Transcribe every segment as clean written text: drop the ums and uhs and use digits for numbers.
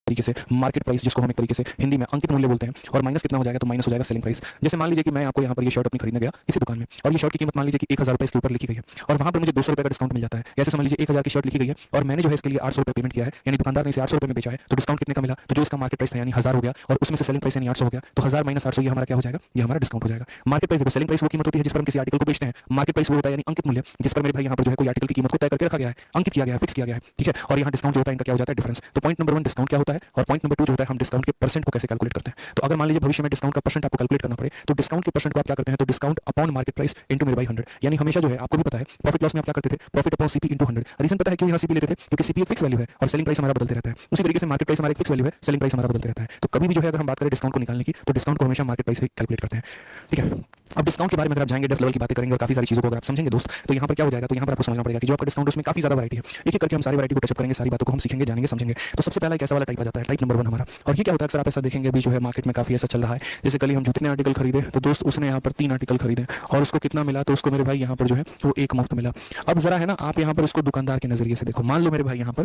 तरीके से market price, जिसको हम एक तरीके से हिंदी में अंकित मूल्य बोलते हैं, और माइनस कितना हो जाएगा, तो माइनस हो जाएगा सेलिंग प्राइस। जैसे मान लीजिए कि मैं आपको यहाँ पर ये शर्ट अपनी खरीदने गया किसी दुकान में, और ये शर्ट की कीमत मान लीजिए कि 1000 रुपये इसके ऊपर लिखी गई है, और वहाँ पर मुझे 200 रुपये का डिस्काउंट मिल जाता है। ऐसे समझ लीजिए 1000 की शर्ट लिखी गई है और मैंने जो है इसके लिए 800 रुपये पेमेंट किया है, यानी दुकानदार ने इसे 800 रुपये में बेचा है, तो डिस्काउंट कितने का मिला, तो जो इसका मार्केट प्राइस था यानी 1000 हो गया, और उसमें से सेलिंग प्राइस यानी 800 हो गया, तो 1000 माइनस 800 ये हमारा क्या हो जाएगा, ये हमारा डिस्काउंट हो जाएगा। मार्केट प्राइस देखो, सेलिंग प्राइस वो कीमत होती है जिस पर हम किसी आर्टिकल को बेचते हैं, मार्केट प्राइस वो होता है यानी अंकित मूल्य, जिस पर मेरे भाई यहाँ पर जो है कोई आर्टिकल की कीमत को तय करके रखा गया है, अंकित किया गया है, फिक्स किया गया है, ठीक है। और यहाँ डिस्काउंट जो होता है इनका क्या हो जाता है, डिफरेंस। तो पॉइंट नंबर 1 डिस्काउंट क्या होता है, और पॉइंट नंबर 2 जो होता है हम डिस्काउंट के परसेंट को कैसे कैलकुलेट करते हैं। तो अगर मान लीजिए भविष्य में डिस्काउंट का परसेंट आपको कैलकुलेट करना पड़े, तो डिस्काउंट के परसेंट को आप क्या करते हैं, तो discount upon market price into मेरे भाई 100, यानी हमेशा जो है आपको भी पता है प्रॉफिट लॉस में आप क्या करते थे, profit upon CP into 100। Reason पता है क्यों यहाँ सीपी लेते थे, क्योंकि सीपी एक फिक्स वैल्यू है और सेलिंग प्राइस हमारा बदलते रहता है। उसी तरीके से मार्केट प्राइस हमारा एक फिक्स वैल्यू है, सेलिंग प्राइस हमारा बदलते रहता है। तो कभी भी जो है अगर हम बात करें डिस्काउंट को निकालने की, तो डिस्काउंट को हमेशा मार्केट प्राइस से कैलकुलेट करते हैं, ठीक है। अब डिस्काउंट के बारे में अगर आप जाएंगे, डेप्थ लेवल की बातें करेंगे और काफी सारी चीजों को अगर आप समझेंगे दोस्त, तो यहाँ पर क्या हो जाएगा, तो यहाँ पर आपको समझना पड़ेगा कि जो आपका डिस्काउंट उसमें काफी ज्यादा वैरायटी है। एक एक करके हम सारी वैरायटी को टचअप करेंगे, सारी बातों को हम सीखेंगे, जानेंगे, समझेंगे। तो सबसे पहला एक ऐसा वाला टाइप आ जाता है, टाइप नंबर 1 हमारा। और ये क्या होता है, अक्सर आप ऐसा देखेंगे अभी जो है मार्केट में काफी ऐसा चल रहा है, जैसे कल ही हम जितने आर्टिकल खरीदे, तो दोस्त उसने यहाँ पर 3 आर्टिकल खरीदे और उसको कितना मिला, तो उसको मेरे भाई यहाँ पर जो है वो एक मुफ्त मिला। अब जरा है ना आप यहाँ पर उसको दुकानदार के नजरिए से देखो, मान लो मेरे भाई यहाँ पर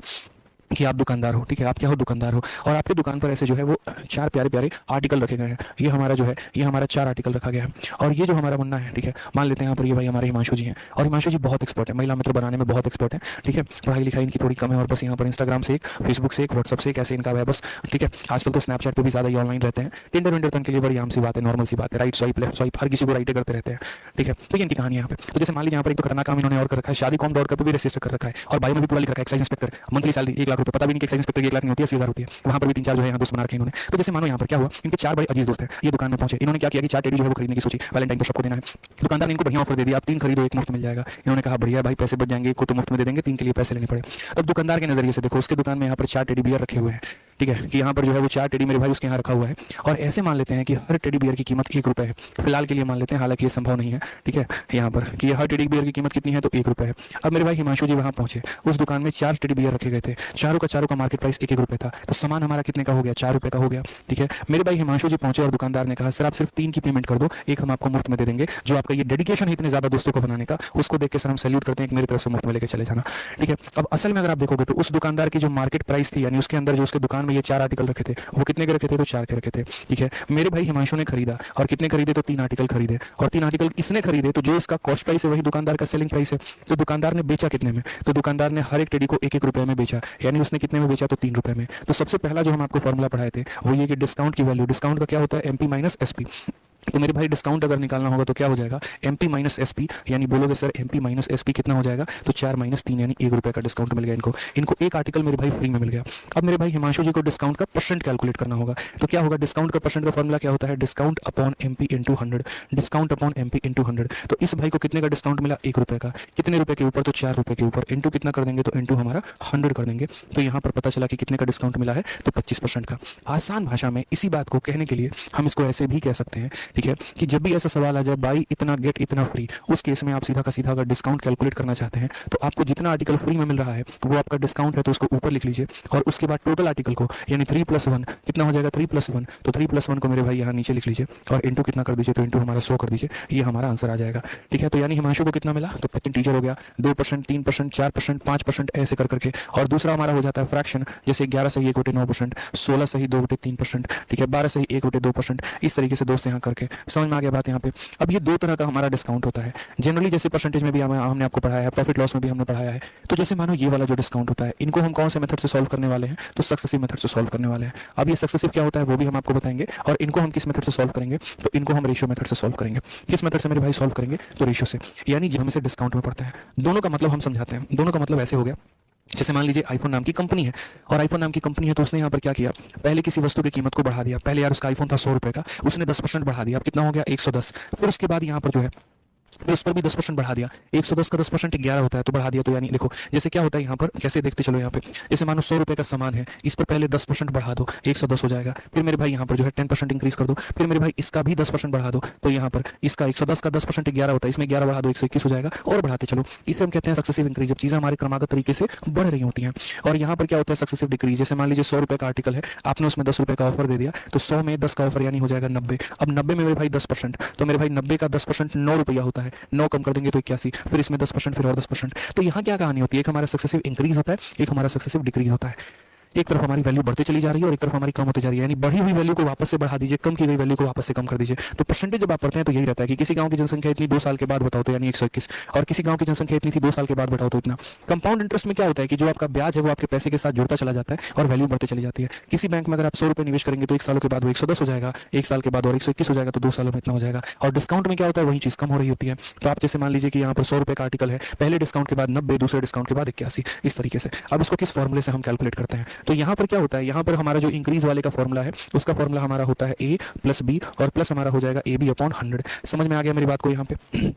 कि आप दुकानदार हो, ठीक है, आप क्या हो, दुकानदार हो, और आपके दुकान पर ऐसे जो है वो 4 प्यारे प्यारे आर्टिकल रखे गए हैं। ये हमारा जो है, ये हमारा 4 आर्टिकल रखा गया है, और ये जो हमारा मुन्ना है, ठीक है, मान लेते हैं यहाँ पर ये भाई हमारे हिमांशु जी हैं, और हिमांशु जी बहुत एक्सपर्ट है, महिला मित्र बनाने में बहुत एक्सपर्ट है, ठीक है। पढ़ाई लिखाई इनकी थोड़ी कम है, और बस यहाँ पर इंस्टाग्राम से एक, फेसबुक से एक, व्हाट्सअप से एक, ऐसे इनका है बस, ठीक है। आजकल तो स्नैपचैट पर भी ज्यादा ही ऑनलाइन रहते हैं। टिंडर विंडर तो इनके लिए बड़ी आम सी बात है, नॉर्मल सी बात है, राइट स्वाइप लेफ्ट स्वाइप हर किसी को राइटे करते रहते हैं, ठीक है। तो ये इनकी कहानी यहाँ पे। तो जैसे मान लीजिए यहाँ पर एक तो खतरनाक काम इन्होंने और कर रखा है, शादी कॉम डॉट का भी रजिस्टर कर रखा है, और बायो में भी पूरा लिख रखा है excise inspector, monthly salary 1 lakh रुपए, पता भी नहीं कि एक्साइज इंस्पेक्टर 1 लाख नहीं होती है, 80,000 होती है। वहाँ पर भी 3-4 जो है यहाँ दोस्त बना रखे इन्होंने। तो जैसे मानो यहाँ पर क्या हुआ, इनके 4 बड़े अजीज दोस्त हैं, ये दुकान में पहुंचे, इन्होंने क्या किया कि 4 टेडी जो है वो खरीदने की सोची, वैलेंटाइन पर सबको देना है। दुकानदार ने इनको बढ़िया ऑफर दे दिया, आप 3 खरीदो 1 मुफ्त मिल जाएगा। इन्होंने कहा बढ़िया भाई, पैसे बच जाएंगे, 1 को तो मुफ्त में दे देंगे, 3 के लिए पैसे लेने पड़े। तब दुकानदार के नजरिए से देखो, उसके दुकान में यहाँ पर 4 टेडी बियर रखे हुए हैं, ठीक है, कि यहाँ पर जो है वो 4 टेडी मेरे भाई उसके यहाँ रखा हुआ है, और ऐसे मान लेते हैं कि हर टेडी बियर की कीमत 1 रुपये है, फिलहाल के लिए मान लेते हैं, हालांकि ये संभव नहीं है, ठीक है, यहाँ पर कि हर टेडी बियर की कीमत कितनी है, तो 1 रुपये है। अब मेरे भाई हिमांशु जी वहाँ पहुंचे, उस दुकान में 4 टेडी बियर रखे गए थे, चारों का मार्केट प्राइस 1-1 रुपये था, तो सामान हमारा कितने का हो गया, 4 रुपये का हो गया, ठीक है। मेरे भाई हिमांशु जी पहुंचे और दुकानदार ने कहा सर आप सिर्फ 3 की पेमेंट कर दो, 1 हम आपको मुफ्त में दे देंगे। जो आपका ये डेडिकेशन है इतने ज्यादा दोस्तों को बनाने का, उसको देख के सर हम सैल्यूट करते हैं कि मेरी तरफ से मुफ्त में लेके चले जाना, ठीक है। अब असल में अगर आप देखोगे तो उस दुकानदार की जो मार्केट प्राइस थी, यानी उसके अंदर जो उसके दुकान में ये 4 आर्टिकल रखे थे, वो कितने के रखे थे, तो 4 के रखे थे, ठीक है। मेरे भाई हिमांशु ने खरीदा, और कितने खरीदे, तो 3 आर्टिकल खरीदे, और 3 आर्टिकल इसने खरीदे, तो जो इसका कॉस्ट प्राइस है वही दुकानदार का सेलिंग प्राइस है। तो दुकानदार ने बेचा कितने में, तो दुकानदार ने हर एक टेडी को 1-1 रुपये में बेचा, यानी उसने कितने में बेचा, तो 3 रुपये में। तो सबसे पहला जो हम आपको फॉर्मूला पढ़ाए थे वो ये कि डिस्काउंट की वैल्यू, डिस्काउंट का क्या होता है, एमपी माइनस एसपी। तो मेरे भाई डिस्काउंट अगर निकालना होगा तो क्या हो जाएगा, एमपी माइनस एसपी, यानी बोलोगे सर एमपी माइनस एसपी कितना हो जाएगा, तो 4 - 3 यानी 1 रुपये का डिस्काउंट मिल गया इनको 1 आर्टिकल मेरे भाई फ्री में मिल गया। अब मेरे भाई हिमांशु जी को डिस्काउंट का परसेंट कैलकुलेट करना होगा, तो क्या होगा, डिस्काउंट का परसेंट का फॉर्मूला क्या होता है, discount upon MP into 100, discount upon MP into 100। तो इस भाई को कितने का डिस्काउंट मिला, 1 रुपये का, कितने रुपए के ऊपर, तो 4 रुपये के ऊपर, इंटू कितना कर देंगे, तो इंटू हमारा 100 कर देंगे। तो यहाँ पर पता चला कि कितने का डिस्काउंट मिला है, तो 25% का। आसान भाषा में इसी बात को कहने के लिए हम इसको ऐसे भी कह सकते हैं, ठीक है, कि जब भी ऐसा सवाल आ जाए बाई इतना गेट इतना फ्री, उस केस में आप सीधा का सीधा अगर डिस्काउंट कैलकुलेट करना चाहते हैं, तो आपको जितना आर्टिकल फ्री में मिल रहा है वो आपका डिस्काउंट है, तो उसको ऊपर लिख लीजिए, और उसके बाद टोटल आर्टिकल को, यानी 3+1 कितना हो जाएगा, 3+1, तो 3+1 को मेरे भाई यहाँ नीचे लिख लीजिए, और इंटू कितना कर दीजिए, तो इंटू हमारा 100 कर दीजिए, ये हमारा आंसर आ जाएगा, ठीक है। तो यानी हिमांशु को कितना मिला, तो 25 टीचर हो गया, 2%, 3%, 4%, 5% ऐसे कर करके। और दूसरा हमारा हो जाता है फ्रैक्शन, जैसे 11 सही 1 बटे 9%, 16 सही 2 बटे 3%, ठीक है, 12 सही 1 बटे 2%, इस तरीके से दोस्त यहाँ करके समझ में आ गया बात यहाँ पे। अब ये 2 तरह का हमारा डिस्काउंट होता है जनरली, जैसे परसेंटेज में भी हमने आपको पढ़ाया है, प्रॉफिट लॉस में भी हमने पढ़ाया है। तो जैसे मानो ये वाला जो डिस्काउंट होता है, इनको हम कौन से मेथड से सॉल्व करने वाले हैं, तो सक्सेसिव मेथड से सॉल्व करने वाले हैं। अब ये सक्सेसिव क्या होता है वो भी हम आपको बताएंगे, और इनको हम किस मेथड से सॉल्व करेंगे, तो इनको हम रेशियो मेथड से सॉल्व करेंगे। किस मेथड से मेरे भाई सॉल्व करेंगे, तो रेशियो से, यानी जब हमें से डिस्काउंट में पड़ता है। दोनों का मतलब हम समझाते हैं, दोनों का मतलब ऐसे हो गया, जैसे मान लीजिए आईफोन नाम की कंपनी है, और आईफोन नाम की कंपनी है तो उसने यहाँ पर क्या किया, पहले किसी वस्तु की कीमत को बढ़ा दिया। पहले यार उसका आईफोन था 100 रुपये का, उसने 10% बढ़ा दिया, अब कितना हो गया, 110। फिर उसके बाद यहाँ पर जो है फिर उस पर भी 10% बढ़ा दिया, 110 का 10% 11 होता है, तो बढ़ा दिया। तो यानी देखो जैसे क्या होता है यहाँ पर, कैसे देखते चलो यहाँ पे, जैसे मानो 100 रुपये का सामान है, इस पर पहले 10% बढ़ा दो, 110 हो जाएगा। फिर मेरे भाई यहाँ पर जो है 10% इंक्रीज कर दो, फिर मेरे भाई इसका भी 10% बढ़ा दो, तो यहाँ पर इसका 110 का 10% 11 होता है, इसमें 11 बढ़ा दो 121 हो जाएगा, और बढ़ाते चलो। इसे हम कहते हैं सक्सेसिव इंक्रीज, जब चीजें हमारे क्रमागत तरीके से बढ़ रही होती हैं। और यहाँ पर क्या होता है सक्सेसिव डिक्रीज, जैसे मान लीजिए 100 रुपये का आर्टिकल है, आपने उसमें 10 रुपये का ऑफर दे दिया, तो 100 में 10 का ऑफर यानी हो जाएगा 90। अब 90 में मेरे भाई 10%, तो मेरे भाई 90 का 10% 9 रुपया होता है, 9 कम कर देंगे तो 81, फिर इसमें 10%, फिर और 10%। तो यहाँ क्या कहानी होती है, एक हमारा सक्सेसिव इंक्रीज होता है, एक हमारा सक्सेसिव डिक्रीज होता है। एक तरफ हमारी वैल्यू बढ़ती चली जा रही है और एक तरफ हमारी कम होती जा रही है, यानी बढ़ी हुई वैल्यू को वापस से बढ़ा दीजिए, कम की गई वैल्यू को वापस से कम कर दीजिए। तो परसेंटेज जब आप पढ़ते हैं तो यही रहता है कि किसी गांव की जनसंख्या इतनी 2 साल के बाद बताओ तो यानी 121, और किसी गांव की जनसंख्या इतनी थी 2 साल के बाद बताओ तो इतना। कंपाउंड इंटरेस्ट में क्या होता है कि जो आपका ब्याज है वो आपके पैसे के साथ जुड़ता चला जाता है और वैल्यू बढ़ती चली जाती है। किसी बैंक में अगर आप 100 रुपए निवेश करेंगे तो 1 सालों के बाद वो 110 हो जाएगा, 1 साल के बाद और 121 हो जाएगा, तो 2 सालों में इतना हो जाएगा। और डिस्काउंट में क्या होता है, वही चीज कम हो रही होती है। तो आप जैसे मान लीजिए कि यहाँ पर 100 रुपए का आर्टिकल है, पहले डिस्काउंट के बाद 90, दूसरे डिस्काउंट के बाद 81, इस तरीके से। अब इसको किस फॉर्मूले से हम कैलकुलेट करते हैं, तो यहाँ पर क्या होता है, यहाँ पर हमारा जो इंक्रीज वाले का फॉर्मूला है उसका फॉर्मूला हमारा होता है a प्लस बी और प्लस हमारा हो जाएगा ए बी अपॉन 100। समझ में आ गया मेरी बात को यहाँ पे?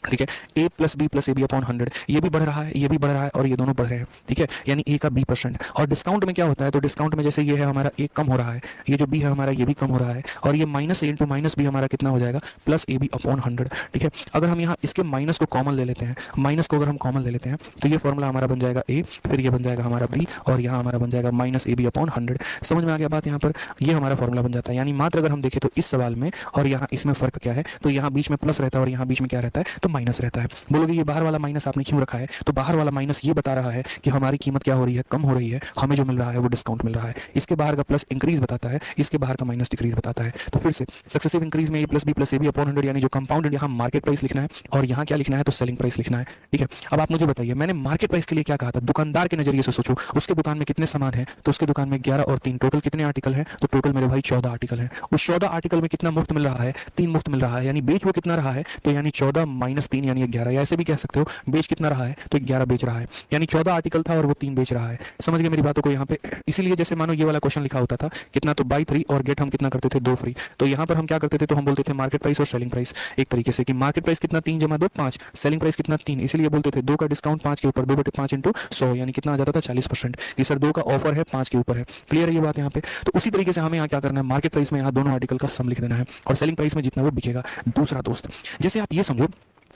ठीक है, a plus B plus A B upon 100, ये भी बढ़ रहा है, ये भी बढ़ रहा है और ये दोनों बढ़ रहे हैं। ठीक है, यानी a का b%। और डिस्काउंट में क्या होता है, तो डिस्काउंट में जैसे ये है हमारा a कम हो रहा है, ये जो b है हमारा ये भी कम हो रहा है, और ये minus a into minus b हमारा कितना हो जाएगा, प्लस ए बी अपॉन 100। ठीक है, अगर हम यहाँ इसके माइनस को कॉमन ले लेते हैं, माइनस को अगर हम कॉमन ले लेते हैं तो ये फॉर्मूला हमारा बन जाएगा a, फिर ये बन जाएगा हमारा b और यहाँ हमारा बन जाएगा माइनस ए बी अपॉन 100। समझ में आ गया बात? यहाँ पर ये हमारा फॉर्मूला बन जाता है। यानी मात्र अगर हम देखें तो इस सवाल में और यहाँ इसमें फर्क क्या है, तो यहाँ बीच में प्लस रहता है और यहाँ बीच में क्या रहता है, तो माइनस रहता है। बोलोगे ये बाहर वाला माइनस आपने क्यों रखा है, तो बाहर वाला माइनस ये बता रहा है कि हमारी कीमत क्या हो रही है, कम हो रही है, हमें जो मिल रहा है वो डिस्काउंट मिल रहा है। इसके बाहर का प्लस इंक्रीज बताता है, इसके बाहर का माइनस डिक्रीज बताता है। तो फिर से सक्सेसिव इंक्रीज में a plus B plus A B upon 100, यानी जो कंपाउंडेड यहाँ मार्केट प्राइस लिखना है और यहाँ क्या लिखना है, तो सेलिंग प्राइस लिखना है। ठीक है, अब आप मुझे बताइए, मैंने मार्केट प्राइस के लिए क्या कहा था, दुकानदार के नजरिए से सोचो, उसके दुकान में कितने सामान है, तो उसके दुकान में 11 और 3 टोटल कितने आर्टिकल है, तो टोटल मेरे भाई 14 आर्टिकल है। उस 14 आर्टिकल में कितना मुफ्त मिल रहा है, 3 मुफ्त मिल रहा है, यानी बेच वो कितना रहा है, तो यानी 14 माइनस 3 यानी 11, या ऐसे भी कह सकते हो बेच कितना रहा है, तो 11 बेच रहा है, यानी 14 आर्टिकल था और वो 3 बेच रहा है। समझ गए मेरी बातों को यहाँ पे? इसीलिए जैसे मानो ये वाला क्वेश्चन लिखा होता था कितना, तो बाई 3 और गेट हम कितना करते थे, 2 फ्री। तो यहाँ पर हम क्या करते थे, तो हम बोलते थे मार्केट प्राइस और सेलिंग प्राइस एक तरीके से, कि मार्केट प्राइस कितना 3 जमा 2 5, सेलिंग प्राइस कितना 3, इसलिए बोलते थे 2 का डिस्काउंट 5 के ऊपर, 2/5 इंटू 100, यानी कितना आ जाता था 40%, कि सर 2 का ऑफर है 5 के ऊपर है। क्लियर है ये बात यहाँ पे? तो उसी तरीके से हमें यहाँ क्या करना है, मार्केट प्राइस में यहाँ दोनों आर्टिकल का सम लिख देना है और सेलिंग प्राइस में जितना वो बिकेगा। दूसरा दोस्त, जैसे आप ये समझो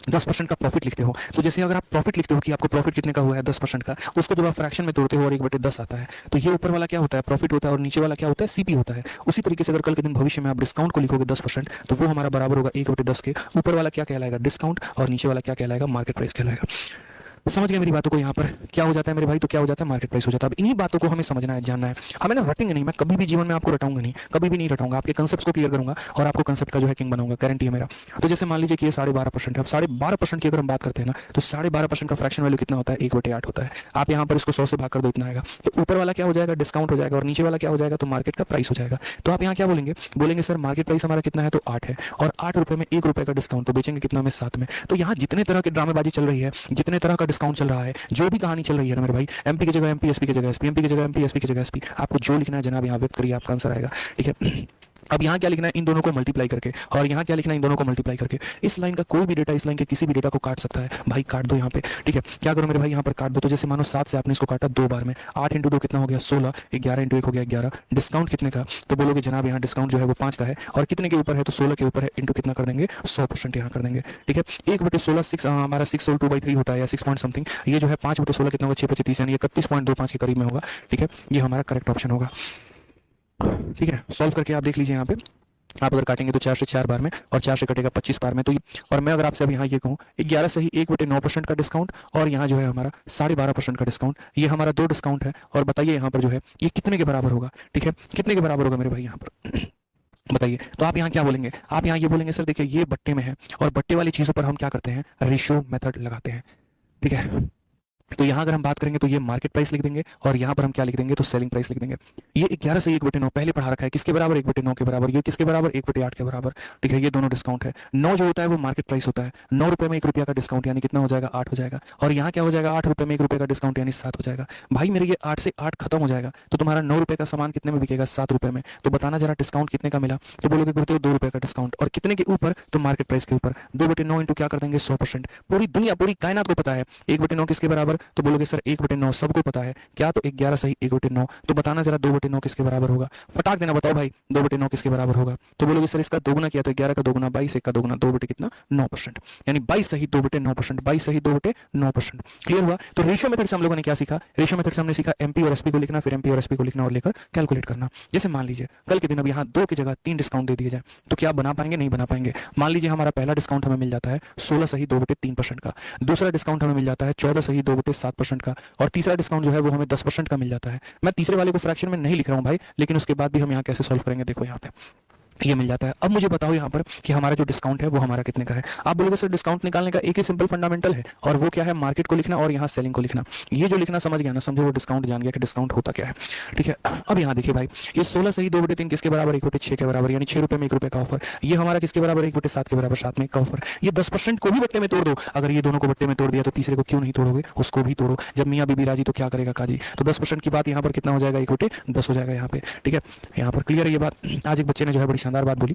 10% का प्रॉफिट लिखते हो, तो जैसे अगर आप प्रॉफिट लिखते हो कि आपको प्रॉफिट कितने का हुआ है 10% का, उसको जब आप फ्रैक्शन में तोड़ते हो और 1/10 आता है, तो ये ऊपर वाला क्या होता है, प्रॉफिट होता है, और नीचे वाला क्या होता है, सीपी होता है। उसी तरीके से अगर कल के दिन भविष्य में आप डिस्काउंट को लिखोगे 10%, तो वो हमारा बराबर होगा 1/10 के, ऊपर वाला क्या कहलाएगा, डिस्काउंट, और नीचे वाला क्या कहलाएगा, मार्केट प्राइस कहलाएगा। समझ गए मेरी बातों को? यहाँ पर क्या हो जाता है मेरे भाई, तो क्या हो जाता है, मार्केट प्राइस हो जाता है। अब इन्हीं बातों को हमें समझना है, जानना है हमें ना, रटेंगे नहीं, मैं कभी भी जीवन में आपको रटाऊंगा नहीं, कभी भी नहीं रटाऊंगा, आपके कंसेप्ट को क्लियर करूंगा और आपको कंसेप्ट का जो है किंग बनाऊंगा, गारंटी है मेरा। तो जैसे मान लीजिए कि ये 12.5% है, अब 12.5% की अगर हम बात करते हैं ना, तो 12.5% का फ्रैक्शन वैल्यू कितना होता है, 1/8 होता है। आप यहाँ पर इसको 100 से भाग कर दो, इतना आएगा। तो ऊपर वाला क्या हो जाएगा, डिस्काउंट हो जाएगा, और नीचे वाला क्या हो जाएगा, तो मार्केट का प्राइस हो जाएगा। तो आप यहाँ क्या बोलेंगे, बोलेंगे सर मार्केट प्राइस हमारा कितना है, तो 8 है, और 8 रुपए में 1 रुपए का डिस्काउंट, तो बेचेंगे कितना में, 7 में। तो यहाँ जितने तरह की ड्रामेबाजी चल रही है, जितने तरह का डिस्काउंट चल रहा है, जो भी कहानी चल रही है ना मेरे भाई, एमपी की जगह एमपी, एसपी की जगह एसपी, एमपी की जगह एमपी, एसपी की जगह एसपी, आपको जो लिखना है जनाब यहाँ व्यक्त करिए, आपका आंसर आएगा। ठीक है, अब यहाँ क्या लिखना है, इन दोनों को मल्टीप्लाई करके, और यहाँ क्या लिखना है, इन दोनों को मल्टीप्लाई करके। इस लाइन का कोई भी डेटा इस लाइन के किसी भी डेटा को काट सकता है, भाई काट दो यहाँ पे। ठीक है, क्या करो मेरे भाई, यहाँ पर काट दो। तो जैसे मानो 7 से आपने इसको काटा 2 बार में, 8 इंटू 2 कितना हो गया, 16, 11 इंटू 1 हो गया 11। डिस्काउंट कितने का, तो बोलोगे जनाब यहाँ डिस्काउंट जो है वो 5 का है, और कितने के ऊपर है, तो 16 के ऊपर है, इंटू कितना कर देंगे, 100% यहाँ कर देंगे। ठीक है, 1/16 6 हमारा 6 सोल 2/3 होता है, या 6 पॉइंट समथिंग, ये जो है 5/16 कितना होगा, 6/30, यानी 31.25 के करीब में होगा। ठीक है, ये हमारा करेक्ट ऑप्शन होगा। ठीक है, सॉल्व करके आप देख लीजिए यहाँ पे, आप अगर काटेंगे तो 4 से 4 बार में, और 4 से कटेगा 25 बार में। तो और मैं अगर आपसे अब यहाँ ये कहूँ 11 से ही 1/9% का डिस्काउंट, और यहाँ जो है हमारा 12.5% का डिस्काउंट, ये हमारा 2 डिस्काउंट है। और बताइए यहाँ पर जो है ये कितने के बराबर होगा। ठीक है, कितने के बराबर होगा मेरे भाई यहाँ पर बताइए। तो आप यहाँ क्या बोलेंगे, आप यहाँ ये बोलेंगे सर देखिए ये बट्टे में है, और बट्टे वाली चीजों पर हम क्या करते हैं, रेशियो मेथड लगाते हैं। ठीक है, तो यहाँ अगर हम बात करेंगे तो ये मार्केट प्राइस लिख देंगे, और यहाँ पर हम क्या लिख देंगे, तो सेलिंग प्राइस लिख देंगे। ये 11 से 1/9 पहले पढ़ा रखा है, किसके बराबर, 1/9 के बराबर। ये किसके बराबर, 1/8 के बराबर। ठीक है, ये दोनों डिस्काउंट है। 9 जो होता है वो मार्केट प्राइस होता है, 9 रुपए में 1 रुपया का डिस्काउंट, यानी कितना हो जाएगा, 8 हो जाएगा। और यहाँ क्या हो जाएगा, 8 रुपए में 1 रुपये का डिस्काउंट, यानी 7 हो जाएगा। भाई मेरे ये 8 से 8 खत्म हो जाएगा, तो तुम्हारा 9 रुपए का सामान कितने में बिकेगा, 7 रुपए में। तो बताना जरा डिस्काउंट कितने का मिला, तो बोलोगे गुरुदेव 2 रुपए का डिस्काउंट, और कितने के ऊपर, तो मार्केट प्राइस के ऊपर। 2/9 इंटू क्या कर देंगे, 100%। पूरी दुनिया पूरी कायनात को पता है 1/9 किसके बराबर, तो बोलोगे सर 1/9 सबको पता है क्या, तो 11 सही 1/9। तो बताना जरा 2/9 किसके बराबर होगा, फटाक देना बताओ भाई, 2/9 किसके बराबर होगा। तो बोलोगे सर इसका दोगुना किया, तो 11 का दोगुना 22, 1 का दोगुना 2 बटे कितना, 9%, यानी 22 सही 2/9%, 22 सही 2/9%। क्लियर हुआ। तो रेशियो मेथड से हम लोगों ने क्या सीखा, रेशियो मेथड से हमने सीखा एमपी और एसपी को लिखना, फिर एमपी और एसपी को लिखना और लेकर कैलकुलेट करना। जैसे मान लीजिए कल के दिन अब यहाँ 2 की जगह 3 डिस्काउंट दे दिए जाए, तो क्या बना पाएंगे, नहीं बना पाएंगे। मान लीजिए हमारा पहला डिस्काउंट हमें मिल जाता है 16 सही 2/3% का, दूसरा डिस्काउंट हमें मिल जाता है 14 सही 1/7% का, और तीसरा डिस्काउंट जो है वो हमें 10% का मिल जाता है। मैं तीसरे वाले को फ्रैक्शन में नहीं लिख रहा हूँ भाई, लेकिन उसके बाद भी हम यहाँ कैसे सॉल्व करेंगे, देखो यहाँ पे ये मिल जाता है। अब मुझे बताओ यहाँ पर कि हमारा जो डिस्काउंट है वो हमारा कितने का है। आप बोलोगे सर डिस्काउंट निकालने का एक ही सिंपल फंडामेंटल है, और वो क्या है, मार्केट को लिखना और यहाँ सेलिंग को लिखना। ये जो लिखना समझ गया ना, समझो वो डिस्काउंट जान गया कि डिस्काउंट होता क्या है। ठीक है, अब यहाँ देखिए भाई, ये 16 सही 2/3 किसके बराबर, 1/6 के बराबर, यानी 6 रुपये में 1 रुपये का ऑफर। ये हमारा किसके बराबर, 1/7 के बराबर, 7 में 1 का ऑफर। ये 10% को भी बट्टे में तोड़ दो, अगर ये दोनों को बट्टे में तोड़ दिया तो तीसरे को क्यों नहीं तोड़ोगे, उसको भी तोड़ो। जब मियाँ बीबी राजी तो क्या करेगा काजी। तो 10% की बात यहाँ पर कितना हो जाएगा, 1/10 हो जाएगा यहाँ पे। ठीक है, यहाँ पर क्लियर है ये बात। आज एक बच्चे ने जो है बड़ी शानदार बात बोली,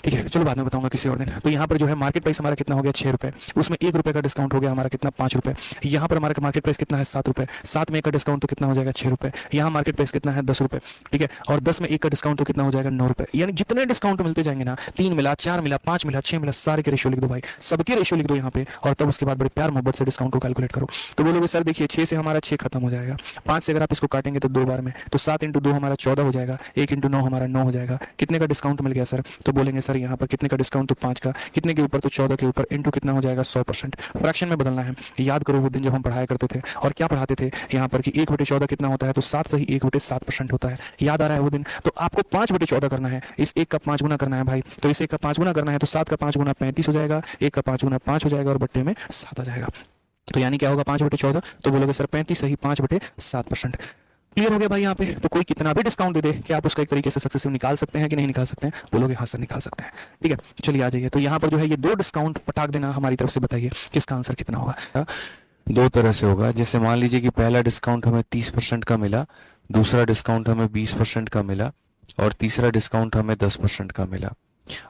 ठीक है, चलो बाद में बताऊंगा किसी और दिन। तो यहाँ पर जो है मार्केट प्राइस हमारा कितना हो गया, 6 रुपये, उसमें 1 रुपये का डिस्काउंट हो गया हमारा कितना, 5 रुपये। यहाँ पर हमारा मार्केट प्राइस कितना है, 7 रुपये, 7 में 1 का डिस्काउंट तो कितना हो जाएगा, 6 रुपये। यहाँ मार्केट प्राइस कितना है, 10 रुपये। ठीक है, और 10 में 1 का डिस्काउंट तो कितना हो जाएगा, 9 रुपये। यानी जितने डिस्काउंट मिलते जाएंगे ना, 3 मिला, 4 मिला, 5 मिला, 6 मिला, सारे के रेशियो लिख दो भाई, सबके रेशियो लिख दो यहाँ पे, और तब उसके बाद बड़े प्यार मोहब्बत से डिस्काउंट को कैलकुलेट करो। तो बोलोगे सर देखिए 6 से हमारा 6 खत्म हो जाएगा, 5 से अगर आप इसको काटेंगे तो 2 बार में, तो 7 × 2 हमारा 14 हो जाएगा, 1 × 9 हमारा 9 हो जाएगा। कितने का डिस्काउंट मिल गया सर, तो बोलेंगे सर यहाँ पर कितने का डिस्काउंट, तो 5 का, कितने के ऊपर, तो 14 के ऊपर, इंटू कितना हो जाएगा, 100%। फ्रैक्शन में बदलना है। याद करो वो दिन जब हम पढ़ाया करते थे, और क्या पढ़ाते थे यहाँ पर कि 1/14 कितना होता है, तो 7 से ही 1/7% होता है। याद आ रहा है वो दिन। तो आपको 5/14 करना है, इस 1 का 5 गुना करना है भाई। तो इस 1 का 5 गुना करना है, तो 7 का 5 गुना 35 हो जाएगा, 1 का 5 गुना 5 हो जाएगा, और बट्टे में 7 आ जाएगा। तो यानी क्या होगा, 5/14। तो बोलोगे सर 35 सही 5/7%। क्लियर हो गया भाई यहाँ पे। तो कोई कितना भी डिस्काउंट दे दे, क्या आप उसका एक तरीके से सक्सेसिव निकाल सकते हैं कि नहीं निकाल सकते हैं, बोलोगे हाँ सर निकाल सकते हैं। ठीक है, चलिए आ जाइए। तो यहाँ पर जो है ये 2 डिस्काउंट पटाक देना हमारी तरफ से, बताइए किसका आंसर कितना होगा। 2 तरह से होगा। जैसे मान लीजिए कि पहला डिस्काउंट हमें 30% का मिला, दूसरा डिस्काउंट हमें 20% का मिला, और तीसरा डिस्काउंट हमें 10% का मिला।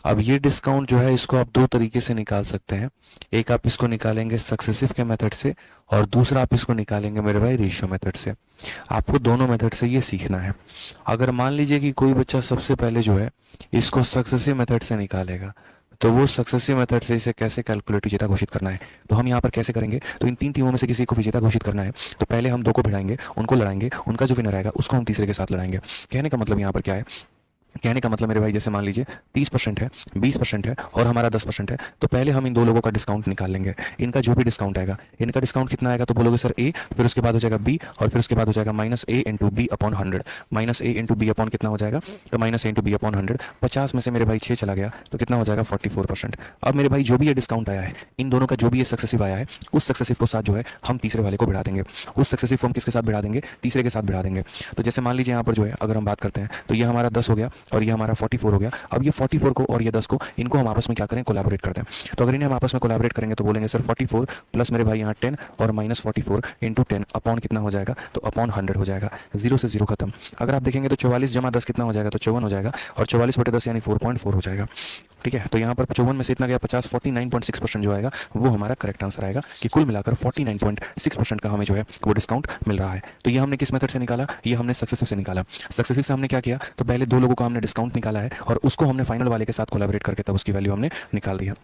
अब ये डिस्काउंट जो है इसको आप 2 तरीके से निकाल सकते हैं। एक आप इसको निकालेंगे सक्सेसिव के मेथड से, और दूसरा आप इसको निकालेंगे मेरे भाई रेशियो मेथड से। आपको दोनों मेथड से ये सीखना है। अगर मान लीजिए कि कोई बच्चा सबसे पहले जो है इसको सक्सेसिव मेथड से निकालेगा, तो वो सक्सेसिव मेथड से इसे कैसे कैलकुलेट विजेता घोषित करना है, तो हम यहाँ पर कैसे करेंगे। तो इन 3 टीमों में से किसी को विजेता घोषित करना है, तो पहले हम 2 को भिड़ाएंगे, उनको लड़ाएंगे, उनका जो विनर आएगा उसको हम तीसरे के साथ लड़ाएंगे। कहने का मतलब यहाँ पर क्या है, कहने का मतलब मेरे भाई जैसे मान लीजिए 30% है, 20% है, और हमारा 10% है, तो पहले हम इन 2 लोगों का डिस्काउंट निकाल लेंगे। इनका जो भी डिस्काउंट आएगा, इनका डिस्काउंट कितना आएगा, तो बोलोगे सर ए, फिर उसके बाद हो जाएगा बी, और फिर उसके बाद हो जाएगा -a × b/100। -a × b upon कितना हो जाएगा, तो -a × b/100। 50 में से मेरे भाई 6 चला गया, तो कितना हो जाएगा, 44%। अब मेरे भाई जो भी ये डिस्काउंट आया है, इन दोनों का जो भी ये सक्सेसिव आया है, उस सक्सेसिव को साथ जो है हम तीसरे वाले को भिड़ा देंगे। उस सक्सेसिव को हम किसके साथ भिड़ा देंगे, तीसरे के साथ भिड़ा देंगे। तो जैसे मान लीजिए यहाँ पर जो है अगर हम बात करते हैं, तो ये हमारा 10 हो गया, और ये हमारा 44 हो गया। अब ये 44 को और ये 10 को, इनको हम आपस में क्या करें, कोलैबोरेट करते हैं। तो अगर इन्हें हम आपस में कोलैबोरेट करेंगे तो बोलेंगे सर 44 प्लस मेरे भाई यहाँ 10 और -44 × 10 अपॉन कितना हो जाएगा, तो अपॉन 100 हो जाएगा। 0 से 0 खत्म। अगर आप देखेंगे तो 44 + 10 कितना हो जाएगा, तो 54 हो जाएगा, और 44/10 यानी 4.4 हो जाएगा। ठीक है, तो यहाँ पर 54 में से इतना गया 50, 49.6% जो आएगा वो हमारा करेक्ट आंसर आएगा, कि कुल मिलाकर 49.6% का हमें जो है वो डिस्काउंट मिल रहा है। तो ये हमने किस मेथड से निकाला, ये हमने सक्सेसिव से निकाला। सक्सेसिव से हमने क्या किया, तो पहले 2 लोगों का हमने डिस्काउंट निकाला है, और उसको हमने फाइनल वाले के साथ कोलैबोरेट करके तब उसकी वैल्यू हमने निकाल दिया।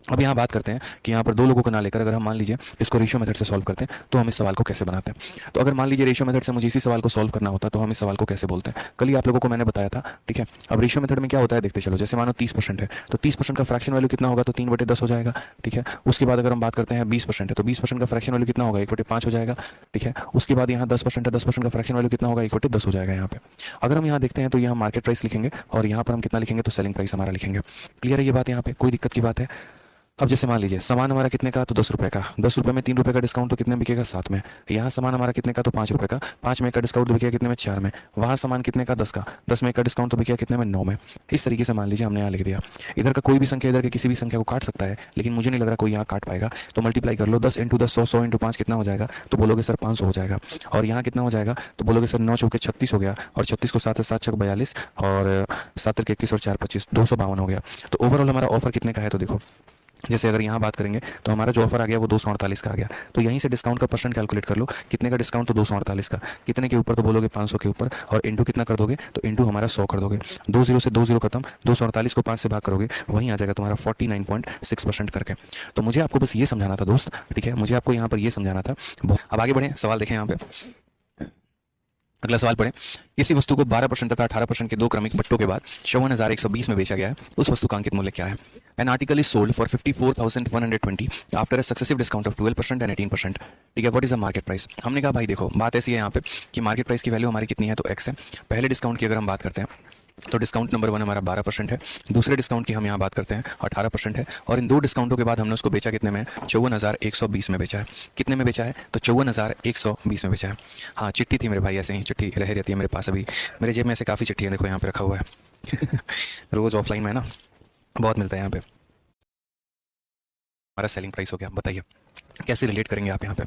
अब यहाँ बात करते हैं कि यहाँ पर 2 लोगों को ना लेकर अगर हम मान लीजिए इसको रेशियो मेथड से सॉल्व करते हैं, तो हम इस सवाल को कैसे बनाते हैं। तो अगर मान लीजिए रेशियो मेथड से मुझे इसी सवाल को सॉल्व करना होता, तो हम इस सवाल को कैसे बोलते हैं, कल ही आप लोगों को मैंने बताया था। ठीक है, अब रेशियो मेथड में क्या होता है देखते चलो। जैसे मानो 30% है, तो 30% का फ्रैक्शन वैल्यू कितना होगा, तो 3/10 हो जाएगा। ठीक है, उसके बाद अगर हम बात करते हैं 20% है, तो 20% का फ्रैक्शन वैल्यू कितना होगा, 1/5 हो जाएगा। ठीक है, उसके बाद यहाँ 10% है, 10% का फ्रैक्शन वैल्यू कितना होगा, 1/10 हो जाएगा यहाँ पे। अगर हम यहाँ देखते हैं तो यहाँ मार्केट प्राइस लिखेंगे, और यहाँ पर हम कितना लिखेंगे, तो सेलिंग प्राइस हमारा लिखेंगे। क्लियर है ये बात, यहाँ पे कोई दिक्कत की बात है। अब जैसे मान लीजिए सामान हमारा कितने का, तो 10 रुपये का, 10 रुपये में 3 रुपये का डिस्काउंट तो कितने बिकेगा, 7 में। यहाँ सामान हमारा कितने का, तो 5 रुपये का, 5 में का डिस्काउंट तो बिकेगा कितने में, 4 में। वहाँ सामान कितने का, 10 का, 10 में का डिस्काउंट तो बिकेगा कितने में, 9 में। इस तरीके से मान लीजिए हमने यहाँ लिख दिया। इधर का कोई भी संख्या इधर के किसी भी संख्या को काट सकता है, लेकिन मुझे नहीं लग रहा कोई यहाँ काट पाएगा। तो मल्टीप्लाई कर लो, 10 × 10 100, 100 × 5 कितना हो जाएगा, तो बोलोगे सर 500 हो जाएगा। और यहाँ कितना हो जाएगा, तो बोलोगे सर 9 चौके 36 हो गया, और 36 को 7 से 7 छक 42, और 7 × 21 और 4 25, 252 हो गया। तो ओवरऑल हमारा ऑफर कितने का है, तो देखो जैसे अगर यहाँ बात करेंगे तो हमारा जो ऑफर आ गया वो 248 का आ गया। तो यहीं से डिस्काउंट का परसेंट कैलकुलेट कर लो, कितने का डिस्काउंट, तो 248 का, कितने के ऊपर, तो बोलोगे 500 के ऊपर, और इंटू कितना कर दोगे, तो इंटू हमारा 100 कर दोगे। 2 0 से 2 0 खत्म, 248 को 5 से भाग करोगे, वहीं आ जाएगा तुम्हारा 49.6% करके। तो मुझे आपको बस ये समझाना था दोस्त। ठीक है, मुझे आपको यहाँ पर ये समझाना था। अब आगे बढ़े, सवाल देखें यहाँ पे। अगला सवाल पढ़ें। किसी वस्तु को 12% तथा 18% के दो क्रमिक बट्टों के बाद 54,120 में बेचा गया है, उस वस्तु का अंकित मूल्य क्या है? An article is sold for 54,120 after a successive discount of 12% and 18%। ठीक है, what is the market price? हमने कहा भाई देखो बात ऐसी है यहाँ पे कि मार्केट प्राइस की वैल्यू हमारी कितनी है, तो एक्स है। पहले डिस्काउंट की अगर हम बात करते हैं तो डिस्काउंट नंबर 1 हमारा 12% है, दूसरे डिस्काउंट की हम यहाँ बात करते हैं 18% है, और इन दो डिस्काउंटों के बाद हमने उसको बेचा कितने में? 54,120 में बेचा है। कितने में बेचा है? तो 54,120 में बेचा है। हाँ, चिट्ठी थी मेरे भाई, ऐसे ही चिट्ठी रह रहती है मेरे पास, अभी मेरे जेब में ऐसे काफ़ी चिट्ठी है, देखो यहाँ पे रखा हुआ है रोज़ ऑफलाइन में है ना, बहुत मिलता है यहाँ पे। हमारा सेलिंग प्राइस हो गया, बताइए कैसे रिलेट करेंगे आप यहाँ पे?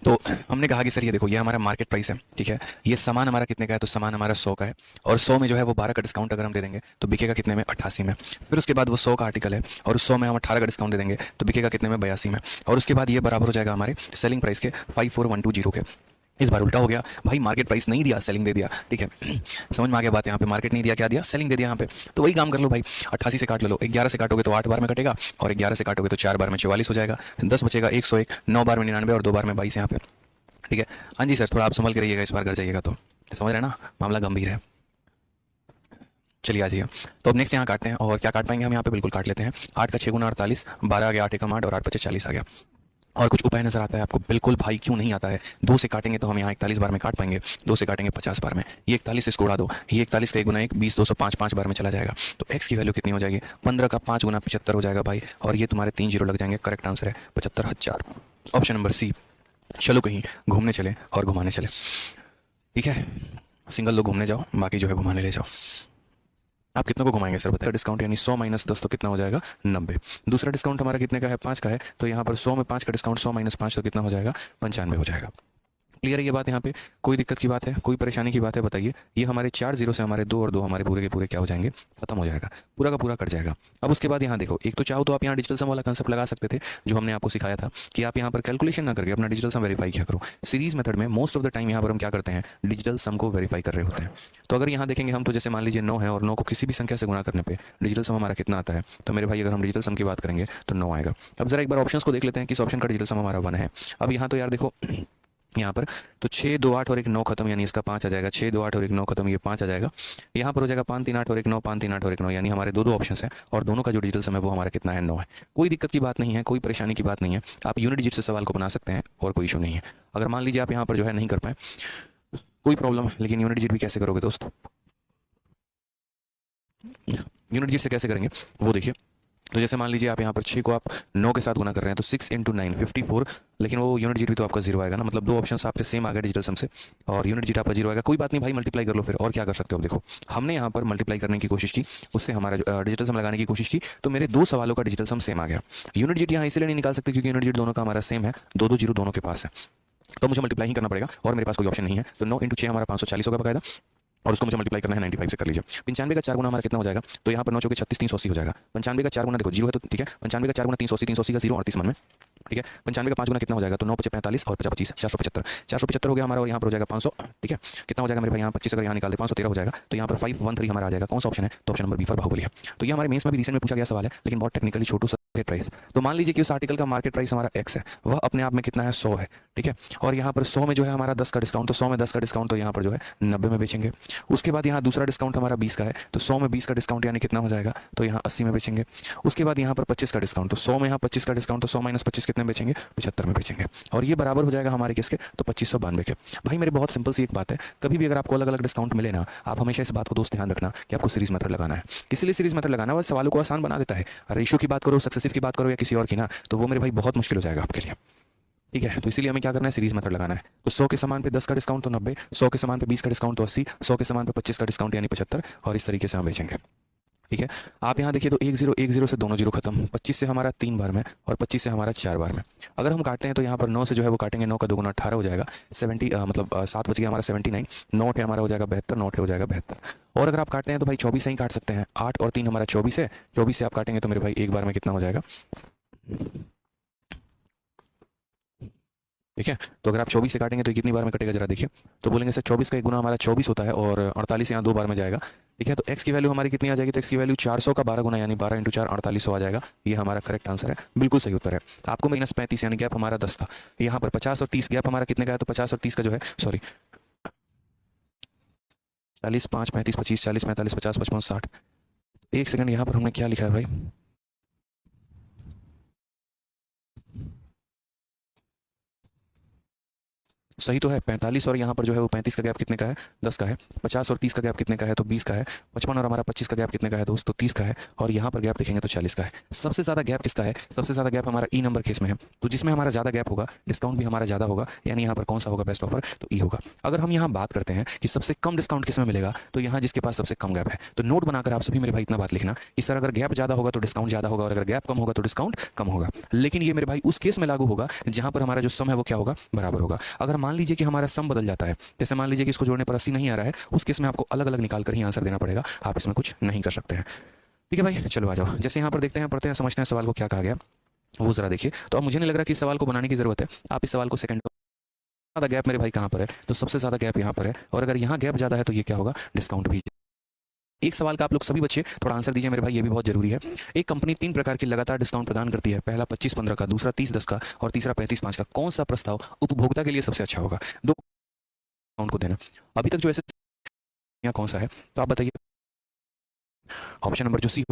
तो हमने कहा कि सर ये देखो ये हमारा मार्केट प्राइस है, ठीक है, ये सामान हमारा कितने का है? तो सामान हमारा 100 का है, और 100 में जो है वो 12 का डिस्काउंट अगर हम दे देंगे तो बिकेगा कितने में? 88 में। फिर उसके बाद वो 100 का आर्टिकल है और उस 100 में हम 18 का डिस्काउंट दे देंगे तो बिकेगा कितने में? 82 में। और उसके बाद ये बराबर हो जाएगा हमारे सेलिंग प्राइस के 54,120 के। इस बार उल्टा हो गया भाई, मार्केट प्राइस नहीं दिया, सेलिंग दे दिया। ठीक है समझ में आ गया बात? यहाँ पे मार्केट नहीं दिया, क्या दिया? सेलिंग दे दिया यहाँ पे। तो वही काम कर लो भाई, 88 से काट लो, 11 से काटोगे तो 8 बार में कटेगा, और 11 से काटोगे तो 4 बार में 44 हो जाएगा, 10 बचेगा 101, 9 बार में 99 और 2 बार में 22 यहाँ पे। ठीक है, हाँ जी सर थोड़ा आप संभल के रहिएगा इस बार घर जाइएगा तो, समझ रहे हैं ना, मामला गंभीर है। चलिए आ जाइए। तो अब नेक्स्ट यहाँ काटते हैं, और क्या काट पाएंगे हम यहाँ पे? बिल्कुल काट लेते हैं। 8 का 6 गुना 48, 12 आ गया 8 एकम 8 और 8 पचे 40 आ गया। और कुछ उपाय नजर आता है आपको? बिल्कुल भाई, क्यों नहीं आता है? 2 से काटेंगे तो हम यहाँ 41 बार में काट पाएंगे, 2 से काटेंगे 50 बार में, ये 41 इसको उड़ा दो, ये 41 का 1 गुना 1 20, 205 5 बार में चला जाएगा। तो x की वैल्यू कितनी हो जाएगी? 15 का 5 गुना 75 हो जाएगा भाई, और ये तुम्हारे 3 जीरो लग जाएंगे। करेक्ट आंसर है 75,000, ऑप्शन नंबर सी। चलो कहीं घूमने चले और घुमाने चले, ठीक है, सिंगल लोग घूमने जाओ, बाकी जो है घुमाने ले जाओ। आप कितनों को घुमाएंगे सर बताइए? डिस्काउंट यानी 100 माइनस 10 तो कितना हो जाएगा? 90। दूसरा डिस्काउंट हमारा कितने का है? 5 का है, तो यहाँ पर 100 में 5 का डिस्काउंट 100 माइनस 5 तो कितना हो जाएगा? 95 हो जाएगा। क्लियर है ये बात? यहाँ पे कोई दिक्कत की बात है, कोई परेशानी की बात है बताइए? ये हमारे 4 जीरो से हमारे 2 और 2 हमारे पूरे के पूरे क्या हो जाएंगे? खत्म हो जाएगा, पूरा का पूरा कट जाएगा। अब उसके बाद यहाँ देखो, एक तो चाहो तो आप यहाँ डिजिटल सम वाला कंसेप्ट लगा सकते थे जो हमने आपको सिखाया था कि आप यहाँ पर कैलकुलेशन ना करके अपना डिजिटल सम वेरीफाई किया करो। सीरीज मेथड में मोस्ट ऑफ द टाइम यहाँ पर हम क्या करते हैं? डिजिटल सम को वेरीफाई कर रहे होते हैं। तो अगर यहाँ देखेंगे हम, तो जैसे मान लीजिए 9 है और 9 को किसी भी संख्या से गुणा करने पर डिजिटल सम हमारा कितना आता है? तो मेरे भाई अगर हम डिजिटल सम की बात करेंगे तो 9 आएगा। अब जरा एक बार ऑप्शंस को देख लेते हैं, किस ऑप्शन का डिजिटल सम हमारा 1 है। अब यहाँ तो यार देखो यहाँ पर तो 6 2 8 और 1 9 खत्म, यानी इसका 5 आ जाएगा। 6 2 8 और 1 9 खत्म, ये 5 आ जाएगा। यहाँ पर हो जाएगा 5 3 8 और 1 9, 5 3 8 और 1 9, यानी हमारे दो ऑप्शन हैं, और दोनों का जो डिजिटल सम है वो हमारा कितना है? 9 है। कोई दिक्कत की बात नहीं है, कोई परेशानी की बात नहीं है, आप यूनिट डिजिट से सवाल को बना सकते हैं और कोई इशू नहीं है। अगर मान लीजिए आप यहाँ पर जो है नहीं कर पाए, कोई प्रॉब्लम है, लेकिन यूनिट डिजिट भी कैसे करोगे दोस्तों? यूनिट डिजिट से कैसे करेंगे वो देखिए। तो जैसे मान लीजिए आप यहाँ पर 6 को आप 9 के साथ गुना कर रहे हैं, तो 6 × 9 54, लेकिन वो यूनिट जीरो भी तो आपका 0 आएगा ना, मतलब दो ऑप्शन आपके सेम आ गए डिजिटल सम से, और यूनिट जीरो आपका 0 आएगा। कोई बात नहीं भाई, मल्टीप्लाई कर लो फिर, और क्या कर सकते हो? अब देखो हमने यहाँ पर मल्टीप्लाई करने की कोशिश की, उससे हमारा डिजिटल सम लगाने की कोशिश की, तो मेरे 2 सवालों का डिजिटल सम सेम आ गया। यूनिट जीरो यहाँ इसलिए नहीं निकाल सकते क्योंकि यूनिट जीरो दोनों का हमारा सेम है, 2 जीरो दोनों के पास है, तो मुझे मल्टीप्लाई ही करना पड़ेगा, और मेरे पास कोई ऑप्शन नहीं है। तो 9 × 6 हमारा 540 होगा बकायदा, और उसको मुझे मल्टीप्लाई करना है 95 से। कर लीजिए। 95 का 4 गुना हमारा कितना हो जाएगा? तो यहाँ पर 9 चौके 36 380 हो जाएगा। 95 का 4 गुना देखो 0 है तो ठीक है, 95 का 4 गुना 380, 380 का 0 38 मन में, ठीक है। 95 का 5 गुना कितना हो जाएगा? तो 9 × 5 = 45 और 50 = 25, 475, 475 हो गया हमारा, और यहाँ पर हो जाएगा 500, ठीक है। कितना हो जाएगा मेरे भाई? यहाँ 25 अगर यहाँ निकाल दे 513 हो जाएगा, तो यहाँ पर 513 हमारा आ जाएगा। कौन सा ऑप्शन है? तो option number B for Bahubali है। तो ये हमारे मेंस में भी रिसेंट में पूछा गया सवाल है, लेकिन बहुत टेक्निकली छोटू सा प्राइस। तो मान लीजिए कि उस आर्टिकल का मार्केट प्राइस हमारा x है, वह अपने आप में कितना है? 100 है, ठीक है। और यहाँ पर 100 में जो है हमारा 10 का डिस्काउंट, तो 100 में 10 का डिस्काउंट, तो यहाँ पर जो है 90 में बेचेंगे। उसके बाद यहाँ दूसरा डिस्काउंट हमारा 20 का है, तो 100 में 20 का डिस्काउंट यानी कितना हो जाएगा? तो यहाँ 80 में बेचेंगे। उसके बाद यहाँ पर 25 का डिस्काउंट, तो 100 में यहाँ 25 का डिस्काउंट, तो 100 - 25 कितने बेचेंगे? 75 में बेचेंगे। और ये बराबर हो जाएगा हमारे किसके? तो 2592 के। भाई मेरे बहुत सिंपल सी एक बात है, कभी भी अगर आपको अलग अलग डिस्काउंट मिले ना, आप हमेशा इस बात को दोस्त ध्यान रखना कि आपको सीरीज मेथड लगाना है। इसलिए सीरीज मेथड लगाना वह सवालों को आसान बना देता है। रेशियो की बात करो, सक्सेसिव की बात करो, या किसी और की ना, तो वो मेरे भाई बहुत मुश्किल हो जाएगा आपके लिए, ठीक है। तो इसीलिए हमें क्या करना है? सीरीज मेथड लगाना है। तो 100 के सामान पे 10 का डिस्काउंट तो 90, 100 के सामान पे 20 का डिस्काउंट तो 80, 100 के सामान पे 25 का डिस्काउंट यानी 75, और इस तरीके से हम बेचेंगे, ठीक है। आप यहाँ देखिए तो 1 0 से दोनों जीरो खत्म, 25 से हमारा 3 बार में, और 25 से हमारा 4 बार में। अगर हम काटते हैं तो यहाँ पर 9 से जो है वो काटेंगे, 9 का 2 गुना 18 हो जाएगा, 70 मतलब 7 बच गया हमारा 79, 9 है हमारा हो जाएगा 72, 9 हो जाएगा 72। और अगर आप काटते हैं तो भाई 24 से ही काट सकते हैं, 8 और 3 हमारा 24 है, 24 से आप काटेंगे तो मेरे भाई एक बार में कितना हो जाएगा? ठीक है। तो अगर आप 24 से काटेंगे तो कितनी बार में कटेगा जरा देखिए। तो बोलेंगे सर 24 का 1 गुना हमारा 24 होता है, और 48 यहाँ 2 बार में जाएगा, ठीक है। तो x की वैल्यू हमारी कितनी आ जाएगी? तो x की वैल्यू 400 का 12 गुना यानी 12 × 4 4800 आ जाएगा। ये हमारा करेक्ट आंसर है, बिल्कुल सही उत्तर है। आपको -35 यानी गैप हमारा 10 का, यहाँ पर 50 और 30 गैप हमारा कितने का है? तो 50 और 30 का जो है, सॉरी 40, 5, 35, 25, 40, 45, 50, 55, 60। एक सेकंड, यहाँ पर हमने क्या लिखा है भाई? सही तो है 45, और यहाँ पर जो है वो 35 का गैप कितने का है? 10 का है। 50 और 30 का गैप कितने का है? तो 20 का है। 55 और हमारा 25 का गैप कितने का है दोस्त? तो 30 का है। और यहाँ पर गैप देखेंगे तो 40 का है। सबसे ज़्यादा गैप किसका है? सबसे ज़्यादा गैप हमारा ई नंबर केस में है। तो जिसमें हमारा ज़्यादा गैप होगा, डिस्काउंट भी हमारा ज़्यादा होगा, यानी यहाँ पर कौन सा होगा बेस्ट ऑफर? तो ई होगा। अगर हम यहाँ बात करते हैं कि सबसे कम डिस्काउंट किस में मिलेगा, तो यहाँ जिसके पास सबसे कम गैप है। तो नोट बनाकर आप सभी मेरे भाई इतना बात लिखना कि सर अगर गैप ज़्यादा होगा तो डिस्काउंट ज़्यादा होगा, और अगर गैप कम होगा तो डिस्काउंट कम होगा। लेकिन ये मेरे भाई उस केस में लागू होगा जहाँ पर हमारा जो सम है वो क्या होगा? बराबर होगा। अगर मान लीजिए कि हमारा सम बदल जाता है, जैसे मान लीजिए कि इसको जोड़ने पर 80 नहीं आ रहा है, उस केस में आपको अलग अलग निकाल कर ही आंसर देना पड़ेगा, आप इसमें कुछ नहीं कर सकते हैं। ठीक है भाई, चलो आ जाओ। जैसे यहाँ पर देखते हैं, पढ़ते हैं, समझते हैं सवाल को क्या कहा गया, वो जरा देखिए। तो अब मुझे नहीं लग रहा कि इस सवाल को बनाने की जरूरत है, आप इस सवाल को सेकंड। ज़्यादा गैप मेरे भाई कहाँ पर है? तो सबसे ज़्यादा गैप यहाँ पर है, और अगर यहाँ गैप ज़्यादा है तो ये क्या होगा? डिस्काउंट भी। एक सवाल का आप लोग सभी बच्चे थोड़ा आंसर दीजिए मेरे भाई, ये भी बहुत जरूरी है। एक कंपनी 3 प्रकार की लगातार डिस्काउंट प्रदान करती है। पहला 25-15 का, दूसरा 30-10 का, और तीसरा 35-5 का। कौन सा प्रस्ताव उपभोक्ता के लिए सबसे अच्छा होगा? दो डिस्काउंट को देना। अभी तक जो ऐसे यहाँ कौन सा है? तो आप बताइए। ऑप्शन नंबर जो सी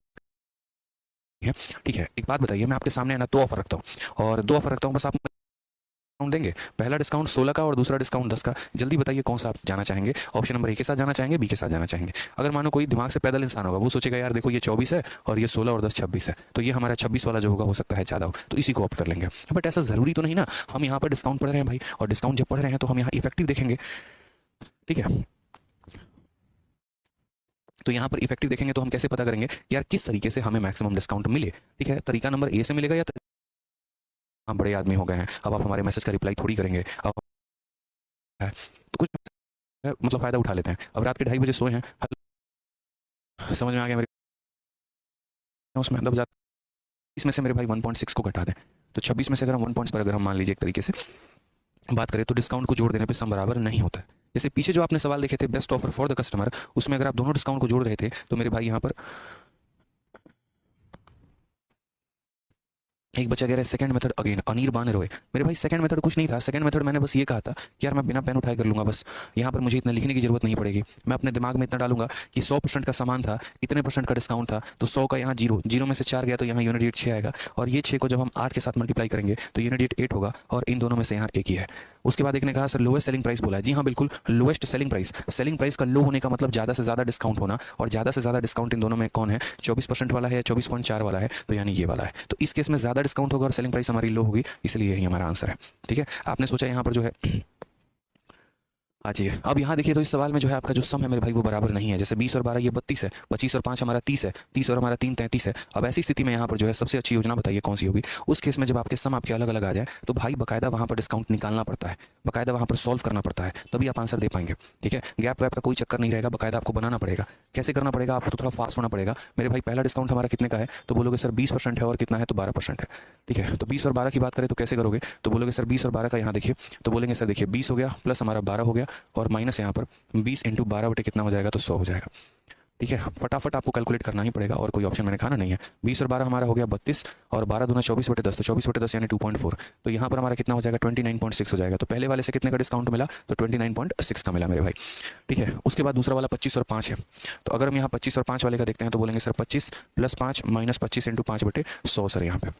है। ठीक है, एक बात बताइए, मैं आपके सामने है ना 2 ऑफर रखता हूँ, और 2 ऑफर रखता हूँ, बस आप डिस्काउंट देंगे। पहला डिस्काउंट 16 का और दूसरा डिस्काउंट 10 का। जल्दी बताइए कौन सा आप जाना चाहेंगे? ऑप्शन नंबर ए के साथ जाना चाहेंगे, बी के साथ जाना चाहेंगे? अगर मानो कोई दिमाग से पैदल इंसान होगा, वो सोचेगा यार देखो ये 24 है और ये 16 और 10 26 है, तो ये हमारा 26 वाला जो होगा हो सकता है ज़्यादा हो, तो इसी को ऑप्ट कर लेंगे। बट ऐसा ज़रूरी तो नहीं ना, हम यहाँ पर डिस्काउंट पढ़ रहे हैं भाई, और डिस्काउंट जब पढ़ रहे हैं तो हम यहाँ इफेक्टिव देखेंगे। ठीक है, तो यहाँ पर इफेक्टिव देखेंगे तो हम कैसे पता करेंगे कि यार किस तरीके से हमें मैक्सिमम डिस्काउंट मिले? ठीक है, तरीका नंबर ए से मिलेगा, या हम बड़े आदमी हो गए हैं, अब आप हमारे मैसेज का रिप्लाई थोड़ी करेंगे, अब है तो कुछ मतलब फ़ायदा उठा लेते हैं। अब रात के 2:30 बजे सोए हैं, समझ में आ गया मेरे? उसमें दब जाता, इसमें से मेरे भाई 1.6 को घटा दें, तो 26 में से अगर हम 1 पॉइंट्स पर अगर हम मान लीजिए एक तरीके से बात करें, तो डिस्काउंट को जोड़ देने पे सम बराबर नहीं होता है। जैसे पीछे जो आपने सवाल देखे थे best offer for the customer, उसमें अगर आप दोनों डिस्काउंट को जोड़ रहे थे, तो मेरे भाई यहाँ पर एक बच्चा कह रहा है सेकंड मेथड अगेन, अनिर्बान रोए। मेरे भाई सेकंड मेथड कुछ नहीं था। सेकंड मेथड मैंने बस ये कहा था कि यार मैं बिना पेन उठाए कर लूंगा, बस यहाँ पर मुझे इतना लिखने की जरूरत नहीं पड़ेगी। मैं अपने दिमाग में इतना डालूंगा कि 100% का सामान था, इतने परसेंट का डिस्काउंट था, तो 100 का यहाँ 0, 0 में से 4 गया तो यहाँ यूनिट रेट 6 आएगा, और ये 6 को जब हम 8 के साथ मल्टीप्लाई करेंगे तो यूनिट रेट 8 होगा, और इन दोनों में से यहाँ एक ही है। उसके बाद एक ने कहा सर लोएस्ट सेलिंग प्राइस बोला है। जी हाँ बिल्कुल, lowest selling price. Selling price का लो होने का मतलब ज़्यादा से ज़्यादा डिस्काउंट होना, और ज़्यादा से ज़्यादा डिस्काउंट इन दोनों में कौन है? 24% वाला है, 24.4 वाला है, तो यानी ये वाला है। तो इस केस में ज़्यादा डिस्काउंट होगा और सेलिंग प्राइस हमारी लो होगी, इसलिए यही हमारा आंसर है। ठीक है, आपने सोचा यहाँ पर जो है आ जाइए। अब यहाँ देखिए, तो इस सवाल में जो है आपका जो सम है मेरे भाई वो बराबर नहीं है। जैसे 20 और 12 ये 32 है, 25 और 5 हमारा 30 है, 30 और हमारा 3 33 है। अब ऐसी स्थिति में यहाँ पर जो है सबसे अच्छी योजना बताइए कौन सी होगी? उस केस में जब आपके सम आपके अलग अलग आ जाए, तो भाई बकायदा वहाँ पर डिस्काउंट निकालना पड़ता है, बकायदा वहाँ पर सॉल्व करना पड़ता है, तभी आप आंसर दे पाएंगे। ठीक है, गैप वैप का कोई चक्कर नहीं रहेगा, बकायदा आपको बनाना पड़ेगा। कैसे करना पड़ेगा? आपको तो थोड़ा फास्ट होना पड़ेगा मेरे भाई। पहला डिस्काउंट हमारा कितने का है? तो बोलोगे सर 20% है, और कितना है? तो 12% है। ठीक है, तो 20 और 12 की बात करें तो कैसे करोगे? तो बोलोगे सर 20 और 12 का यहाँ देखिए, तो बोलेंगे सर देखिए 20 हो गया प्लस हमारा 12 हो गया, और माइनस यहाँ पर 20 इंटू 12 बटे कितना हो जाएगा? तो 100 हो जाएगा। ठीक है, फटाफट आपको कैलकुलेट करना ही पड़ेगा, और कोई ऑप्शन मैंने खाना नहीं है। 20 और 12 हमारा हो गया 32, और 12 दूना 24 बटे 10, तो 24 बटे 10 यानी 2.4, तो यहाँ पर हमारा कितना हो जाएगा? 29.6 हो जाएगा। तो पहले वाले से कितने का डिस्काउंट मिला? तो 29.6 का मिला मेरे भाई। ठीक है, उसके बाद दूसरा वाला 25 और 5 है, तो अगर हम यहाँ 25 और 5 वाले का देखते हैं तो बोलेंगे सर 25 प्लस 5 माइनस 25 इंटू 5 बटे 100 सर यहाँ पे।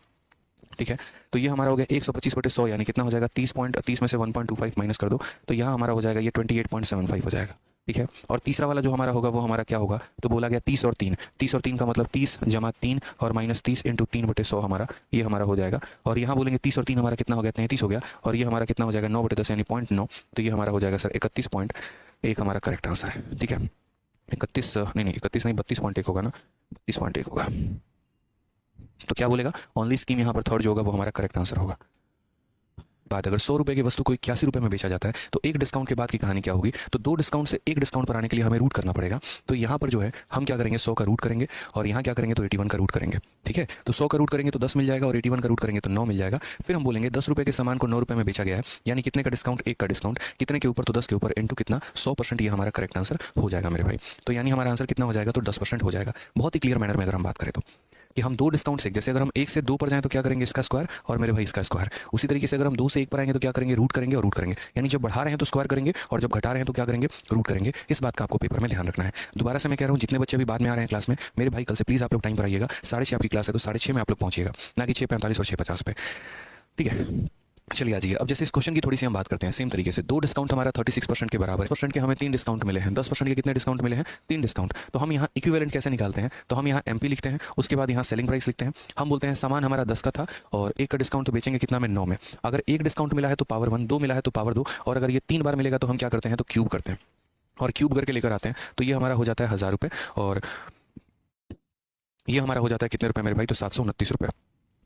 ठीक है, तो ये हमारा हो गया 125 बटे 100, यानी कितना हो जाएगा? 30 में से 1.25 माइनस कर दो, तो यहाँ हमारा हो जाएगा ये 28.75 हो जाएगा। ठीक है, और तीसरा वाला जो हमारा होगा वो हमारा क्या होगा? तो बोला गया 30 और 3, 30 और 3 का मतलब 30 जमा 3 और माइनस 30 इंटू 3 बटे 100 हमारा ये हमारा हो जाएगा। और यहाँ बोलेंगे 30 और 3 हमारा कितना हो गया? 33 हो गया, और ये हमारा कितना हो जाएगा? 9 बटे 10 यानी 0.9, तो ये हमारा हो जाएगा सर 31.1 हमारा करेक्ट आंसर है। ठीक है, 31 नहीं 31 नहीं 32.1 होगा ना, 32.1 होगा। तो क्या बोलेगा? ओनली स्कीम यहाँ पर थर्ड जो होगा वो हमारा करेक्ट आंसर होगा। बात अगर 100 रुपए की वस्तु को 81 रुपए में बेचा जाता है, तो एक डिस्काउंट के बाद की कहानी क्या होगी? तो 2 डिस्काउंट से एक डिस्काउंट पर आने के लिए हमें रूट करना पड़ेगा। तो यहाँ पर जो है हम क्या करेंगे? 100 का रूट करेंगे, और यहाँ क्या करेंगे? तो 81 का रूट करेंगे। ठीक है, तो 100 का रूट करेंगे तो 10 मिल जाएगा, और 81 का रूट करेंगे तो 9 मिल जाएगा। फिर हम बोलेंगे 10 रुपए के सामान को 9 रुपए में बेचा गया है, यानी कितने का डिस्काउंट? 1 का डिस्काउंट, कितने के ऊपर? तो 10 के ऊपर, इंटू कितना? 100%, ये हमारा करेक्ट आंसर हो जाएगा मेरे भाई। तो यानी हमारा आंसर कितना हो जाएगा? तो 10% हो जाएगा। बहुत ही क्लियर मैनर में अगर हम बात करें तो कि हम दो डिस्काउंट से, जैसे अगर हम 1 से 2 पर जाएं तो क्या करेंगे, इसका स्क्वायर, और मेरे भाई इसका स्क्वायर। उसी तरीके से अगर हम 2 से 1 पर आएंगे तो क्या करेंगे, रूट करेंगे और रूट करेंगे। यानी जब बढ़ा रहे हैं तो स्क्वायर करेंगे और जब घटा रहे हैं तो क्या करेंगे, रूट करेंगे। इस बात का आपको पेपर में ध्यान रखना है। दोबारा से मैं कह रहा हूँ, जितने बच्चे भी बाद में आ रहे हैं क्लास में, मेरे भाई कल से प्लीज़ आप लोग टाइम पर आइएगा। 6:30 आपकी क्लास है तो 6:30 में आप लोग पहुंचिएगा, ना कि 6:45 और 6:50 पे, ठीक है। चलिए आ जाइए। अब जैसे इस क्वेश्चन की थोड़ी सी हम बात करते हैं सेम तरीके से। दो डिस्काउंट हमारा 36% के बराबर है, परसेंट के हमें 3 डिस्काउंट मिले हैं। 10% के कितने डिस्काउंट मिले हैं, 3 डिस्काउंट। तो हम यहाँ इक्विवेलेंट कैसे निकालते हैं, तो हम यहाँ एमपी लिखते हैं, उसके बाद यहाँ सेलिंग प्राइस लिखते हैं। हम बोलते हैं सामान हमारा 10 का था और 1 का डिस्काउंट तो बेचेंगे कितना में, 9 में। अगर 1 डिस्काउंट मिला है तो पावर 1, 2 मिला है तो पावर 2, और अगर ये 3 बार मिलेगा तो हम क्या करते हैं, तो क्यूब करते हैं और क्यूब करके लेकर आते हैं। तो ये हमारा हो जाता है 1000 रुपये और ये हमारा हो जाता है कितने रुपए मेरे भाई, तो 729 रुपये।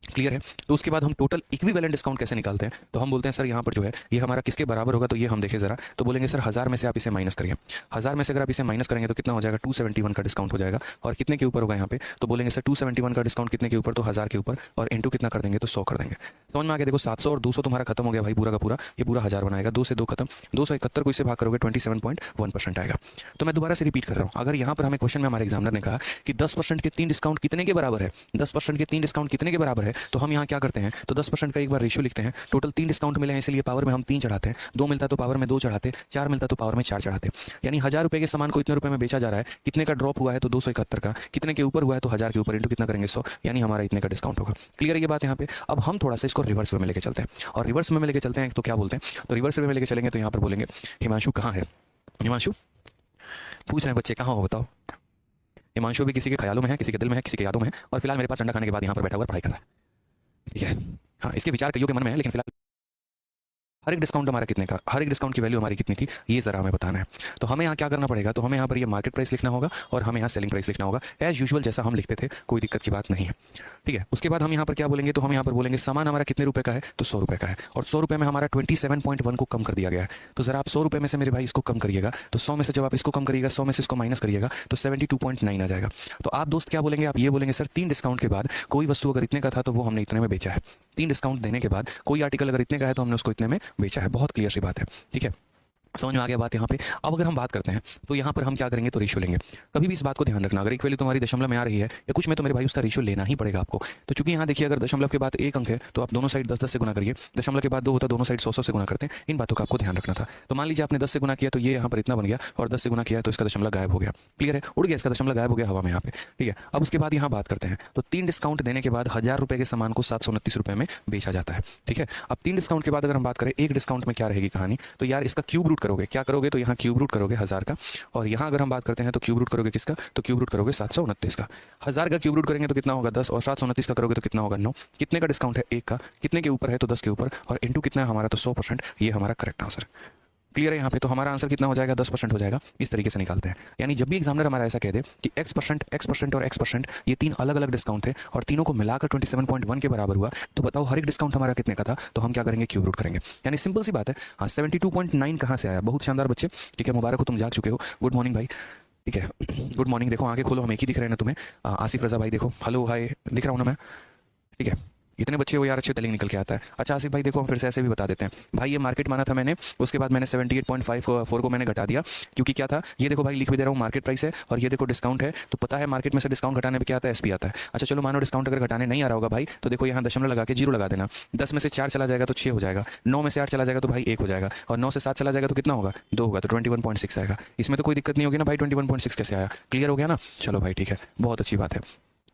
क्लियर है। तो उसके बाद हम टोटल इक्विवेलेंट डिस्काउंट कैसे निकालते हैं, तो हम बोलते हैं सर यहाँ पर जो है ये हमारा किसके बराबर होगा, तो ये हम देखें जरा, तो बोलेंगे सर 1000 में से आप इसे माइनस करिए। 1000 में से अगर आप इसे माइनस करेंगे तो कितना हो जाएगा, 271 का डिस्काउंट हो जाएगा। और कितने के ऊपर होगा यहाँ पे, तो बोलेंगे सर 271 का डिस्काउंट कितने के ऊपर, तो 1000 के ऊपर, और इंटू कितना कर देंगे, तो 100 कर देंगे। समझ में आ गया। देखो 700 और 200 तुम्हारा खत्म हो गया भाई, पूरा का पूरा ये पूरा 1000 बनाएगा। 2 से 2 खत्म, 271 को इससे भाग करोगे 27.1% आएगा। तो मैं दोबारा से रिपीट कर रहा हूँ, अगर यहाँ पर हमें क्वेश्चन में हमारे एग्जामिनर ने कहा कि 10% के 3 डिस्काउंट कितने के बराबर है, 10% के 3 डिस्काउंट कितने के बराबर है, तो हम यहाँ क्या करते हैं, तो 10% का एक बार रेशियो लिखते हैं। टोटल 3 डिस्काउंट मिले हैं, इसलिए पावर में हम 3 चढ़ाते हैं। 2 मिलता तो पावर में 2 चढ़ाते, 4 मिलता तो पावर में 4 चढ़ाते। यानी 1000 रुपये के सामान को इतने रुपए में बेचा जा रहा है, कितने का ड्रॉप हुआ है, तो 271 का, कितने के ऊपर हुआ है, तो 1000 के ऊपर, इंटू कितना करेंगे 100, यानी हमारा इतने का डिस्काउंट होगा। क्लियर है ये बात यहाँ पे। अब हम थोड़ा सा इसको रिवर्स वे में लेके चलते हैं, और रिवर्स वे में लेके चलते हैं तो क्या बोलते हैं, तो रिवर्स वे में लेके चलेंगे तो यहाँ पर बोलेंगे हिमांशु कहाँ है, हिमांशु पूछ रहे हैं बच्चे कहाँ हो बताओ। हिमांशु भी किसी के ख्यालों में है, किसी के दिल में है, किसी के यादों में है, और फिलहाल मेरे पास अंडा खाने के बाद यहाँ पर बैठा हुआ पढ़ाई कर रहा है, ठीक है। हाँ, इसके विचार कईयों के मन में है, लेकिन फिलहाल हर एक डिस्काउंट हमारा कितने का, हर एक डिस्काउंट की वैल्यू हमारी कितनी थी, ये जरा हमें बताना है। तो हमें यहाँ क्या करना पड़ेगा, तो हमें यहाँ पर ये मार्केट प्राइस लिखना होगा और हमें यहाँ सेलिंग प्राइस लिखना होगा, एज यूजुअल जैसा हम लिखते थे, कोई दिक्कत की बात नहीं है, ठीक है। उसके बाद हम यहाँ पर क्या बोलेंगे, तो हम यहाँ पर बोलेंगे सामान हमारा कितने रुपए का है, तो 100 रुपये का है, और 100 रुपये में हमारा 27.1 को कम कर दिया गया है। तो जरा आप 100 रुपये में से मेरे भाई इसको कम करिएगा, तो 100 में से जब आप इसको कम करिएगा, 100 में से इसको माइनस करिएगा, तो 72.9 आ जाएगा। तो आप दोस्त क्या बोलेंगे, आप ये बोलेंगे सर 3 डिस्काउंट के बाद कोई वस्तु अगर इतने का था तो वो हमने इतने में बेचा है। 3 डिस्काउंट देने के बाद कोई आर्टिकल अगर इतने का है तो हमने उसको इतने में बेचा है। बहुत क्लियर सी बात है, ठीक है। समझ में आ गया बात यहाँ पे। अब अगर हम बात करते हैं तो यहाँ पर हम क्या करेंगे, तो रेशियो लेंगे। कभी भी इस बात को ध्यान रखना, अगर एक वैल्यू तुम्हारी दशमलव में आ रही है या कुछ में, तो मेरे भाई उसका रेशियो लेना ही पड़ेगा आपको। तो चूंकि यहाँ देखिए, अगर दशमलव के बाद 1 अंक है तो आप दोनों साइड 10-10 से गुना करिए, दशमलव के बाद 2 होता है दोनों साइड 100-100 से गुना करते हैं। इन बातों का आपको ध्यान रखना था। तो मान लीजिए आपने 10 से गुना किया तो ये यहाँ पर इतना बन गया, और 10 से गुना किया तो इसका दशमलव गायब हो गया। क्लियर है, उड़ गया, इसका दशमलव गायब हो गया हवा में यहाँ पे, ठीक है। अब उसके बाद यहाँ बात करते हैं, तो 3 डिस्काउंट देने के बाद 1000 रुपये के सामान को 729 रुपये में बेचा जाता है, ठीक है। अब 3 डिस्काउंट के बाद अगर हम बात करें 1 डिस्काउंट में क्या रहेगी कहानी, तो यार इसका क्यूब रूट करोगे, क्या करोगे, तो यहाँ क्यूब रूट करोगे 1000 का, और यहाँ अगर हम बात करते हैं तो क्यूब रूट करोगे किसका, तो क्यूब रूट करोगे 729 का। 1000 का क्यूब रूट करेंगे तो कितना होगा 10, और 729 का करोगे तो कितना होगा 9। कितने का डिस्काउंट है, 1 का, कितने के ऊपर है, तो 10 के ऊपर, और इंटू कितना है हमारा, तो 100%। ये हमारा करेक्ट आंसर। क्लियर है यहाँ पे। तो हमारा आंसर कितना हो जाएगा, 10% हो जाएगा। इस तरीके से निकालते हैं। यानी जब भी एग्जामिनर हमारा ऐसा कह दे कि x% और x%, ये 3 अलग अलग डिस्काउंट थे और तीनों को मिलाकर 27.1 के बराबर हुआ, तो बताओ हर एक डिस्काउंट हमारा कितने का था, तो हम क्या करेंगे, क्यूब रूट करेंगे। यानी सिंपल सी बात है। हाँ, 72.9 कहाँ से आया, बहुत शानदार बच्चे, ठीक है, मुबारक हो, तुम जाग चुके हो। गुड मॉर्निंग भाई, ठीक है, गुड मॉर्निंग। देखो आगे खोलो, हम एक ही दिख रहे हैं ना तुम्हें। आसिफ रजा भाई देखो, हेलो हाय, दिख रहा हूँ ना मैं, ठीक है। इतने बच्चे हो यार, अच्छे टेलिंग निकल के आता है। अच्छा आसिफ भाई देखो, हम फिर से ऐसे भी बता देते हैं भाई, ये मार्केट माना था मैंने, उसके बाद मैंने 78.54 को मैंने घटा दिया, क्योंकि क्या था, ये देखो भाई लिख भी दे रहा हूँ, मार्केट प्राइस है और ये देखो डिस्काउंट है। तो पता है मार्केट में से डिस्काउंट घटाने पे क्या आता है, एसपी आता है। अच्छा चलो मानो डिस्काउंट अगर घटाने नहीं आ रहा होगा भाई, तो देखो यहाँ दशमलव लगा के 0 लगा देना। 10 में से 4 चला जाएगा तो 6 हो जाएगा, 9 में से 8 चला जाएगा तो भाई 1 हो जाएगा, और 9 से 7 चला जाएगा तो कितना होगा, 2 होगा, तो 21.6 आएगा। इसमें तो कोई दिक्कत नहीं होगी ना भाई, 21.6 कैसे आया, क्लियर हो गया ना। चलो भाई ठीक है, बहुत अच्छी बात है।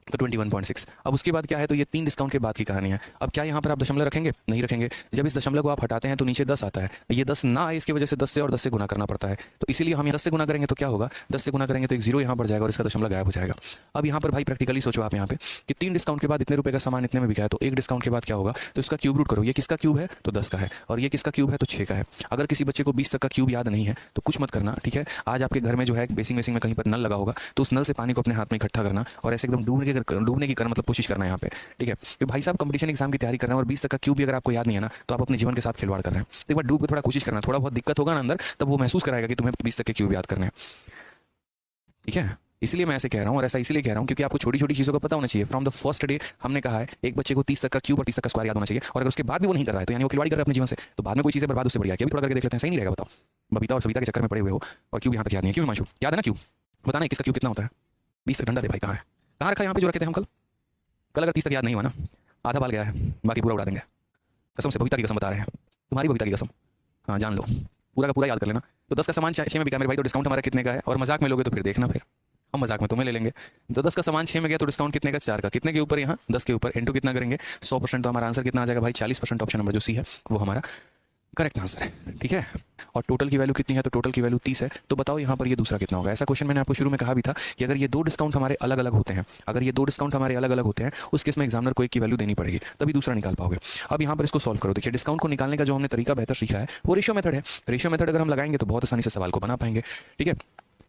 तो 21.6। अब उसके बाद क्या है, तो ये 3 डिस्काउंट के बाद की कहानी है। अब क्या यहाँ पर आप दशमलव रखेंगे, नहीं रखेंगे। जब इस दशमलव को आप हटाते हैं तो नीचे 10 आता है, ये 10 ना आए इसकी वजह से 10 से और 10 से गुना करना पड़ता है। तो इसीलिए हम 10 से गुना करेंगे तो क्या होगा, 10 से गुना करेंगे तो एक 0 यहाँ पर जाएगा और इसका दशमलव गायब हो जाएगा। अब यहाँ पर भाई प्रैक्टिकली सोचो आप यहाँ पे कि 3 डिस्काउंट के बाद इतने रुपए का सामान इतने में बिका है, तो 1 डिस्काउंट के बाद क्या होगा, तो इसका क्यूब रूट करो। ये किसका क्यूब है, तो 10 का है, और ये किसका क्यूब है, तो 6 का है। अगर किसी बच्चे को 20 तक का क्यूब याद नहीं है तो कुछ मत करना, ठीक है। आज आपके घर में जो है बेसिंग वेसिंग में कहीं पर नल लगा होगा, तो उस नल से पानी को अपने हाथ में इकट्ठा करना और ऐसे एकदम डूबने की करना, मतलब कोशिश करना है यहाँ पे, ठीक है। कि भाई साहब कंपटीशन एग्जाम की तैयारी कर रहे हैं और 20 तक का क्यूब भी अगर आपको याद नहीं है ना, तो आप अपने जीवन के साथ खिलवाड़ कर रहे हैं। तो एक बार डूब के थोड़ा कोशिश करना, थोड़ा बहुत दिक्कत होगा ना अंदर, तब वो महसूस कराएगा कि तुम्हें 20 तक के क्यूब याद करने हैं, ठीक है। इसलिए मैं ऐसे कह रहा हूँ, और ऐसा इसलिए कह रहा हूँ क्योंकि आपको छोटी छोटी चीज़ों का पता होना चाहिए। फ्रॉम द फर्स्ट डे हमने कहा है एक बच्चे को 30 तक का क्यूब और 30 तक का स्क्वायर याद होना चाहिए, और अगर उसके बाद भी वो नहीं कर रहा है तो यानी वो खिलवाड़ी कर रहा है अपने जीवन से, तो बाद में कोई चीज़ें बर्बाद उससे बढ़िया, अभी थोड़ा करके देख लेते हैं, सही नहीं रहेगा। बताओ, बबीता और सविता के चक्कर में पड़े हुए हो और क्यूब यहाँ तक याद नहीं है। क्यों हिमांशु, याद है ना क्यूब, बताना किसका क्यूब कितना होता है। 20 तक डंडा दे भाई, कहाँ है, कहाँ रखा है यहाँ पे जो रखे थे हम कल, कल अगर 30 तक याद नहीं हुआ ना, आधा बाल गया है, बाकी पूरा उड़ा देंगे। कसम से, बबीता की कसम बता रहे हैं, तुम्हारी बबीता की कसम। हाँ जान लो, पूरा का पूरा याद कर लेना। तो 10 का सामान 6 में बिका मेरे भाई, तो डिस्काउंट हमारा कितने का है? और मजाक में लोगे तो फिर देखना, फिर हम मजाक में तुम्हें ले लेंगे। तो 10 का सामान 6 में गया तो डिस्काउंट कितने का? 4 का। कितने के ऊपर? यहाँ 10 के ऊपर। इनटू कितना करेंगे? 100%। तो हमारा आंसर कितना आ जाएगा भाई? 40%। ऑप्शन नंबर जो सी है वो हमारा करेक्ट आंसर है। ठीक है, और टोटल की वैल्यू कितनी है? तो टोटल की वैल्यू 30 है। तो बताओ यहाँ पर ये दूसरा कितना होगा? ऐसा क्वेश्चन मैंने आपको शुरू में कहा भी था कि अगर ये दो डिस्काउंट हमारे अलग अलग होते हैं, अगर ये दो डिस्काउंट हमारे अलग अलग होते हैं, उस केस में एग्जामिनर को एक की वैल्यू देनी पड़ेगी, तभी दूसरा निकाल पाओगे। अब यहाँ पर इसको सॉल्व करो। देखिए, डिस्काउंट को निकालने का जो हमने तरीका बेहतर सीखा है वो रेशियो मेथड है। रेशियो मेथड अगर हम लगाएंगे तो बहुत आसानी से सवाल को बना पाएंगे। ठीक है,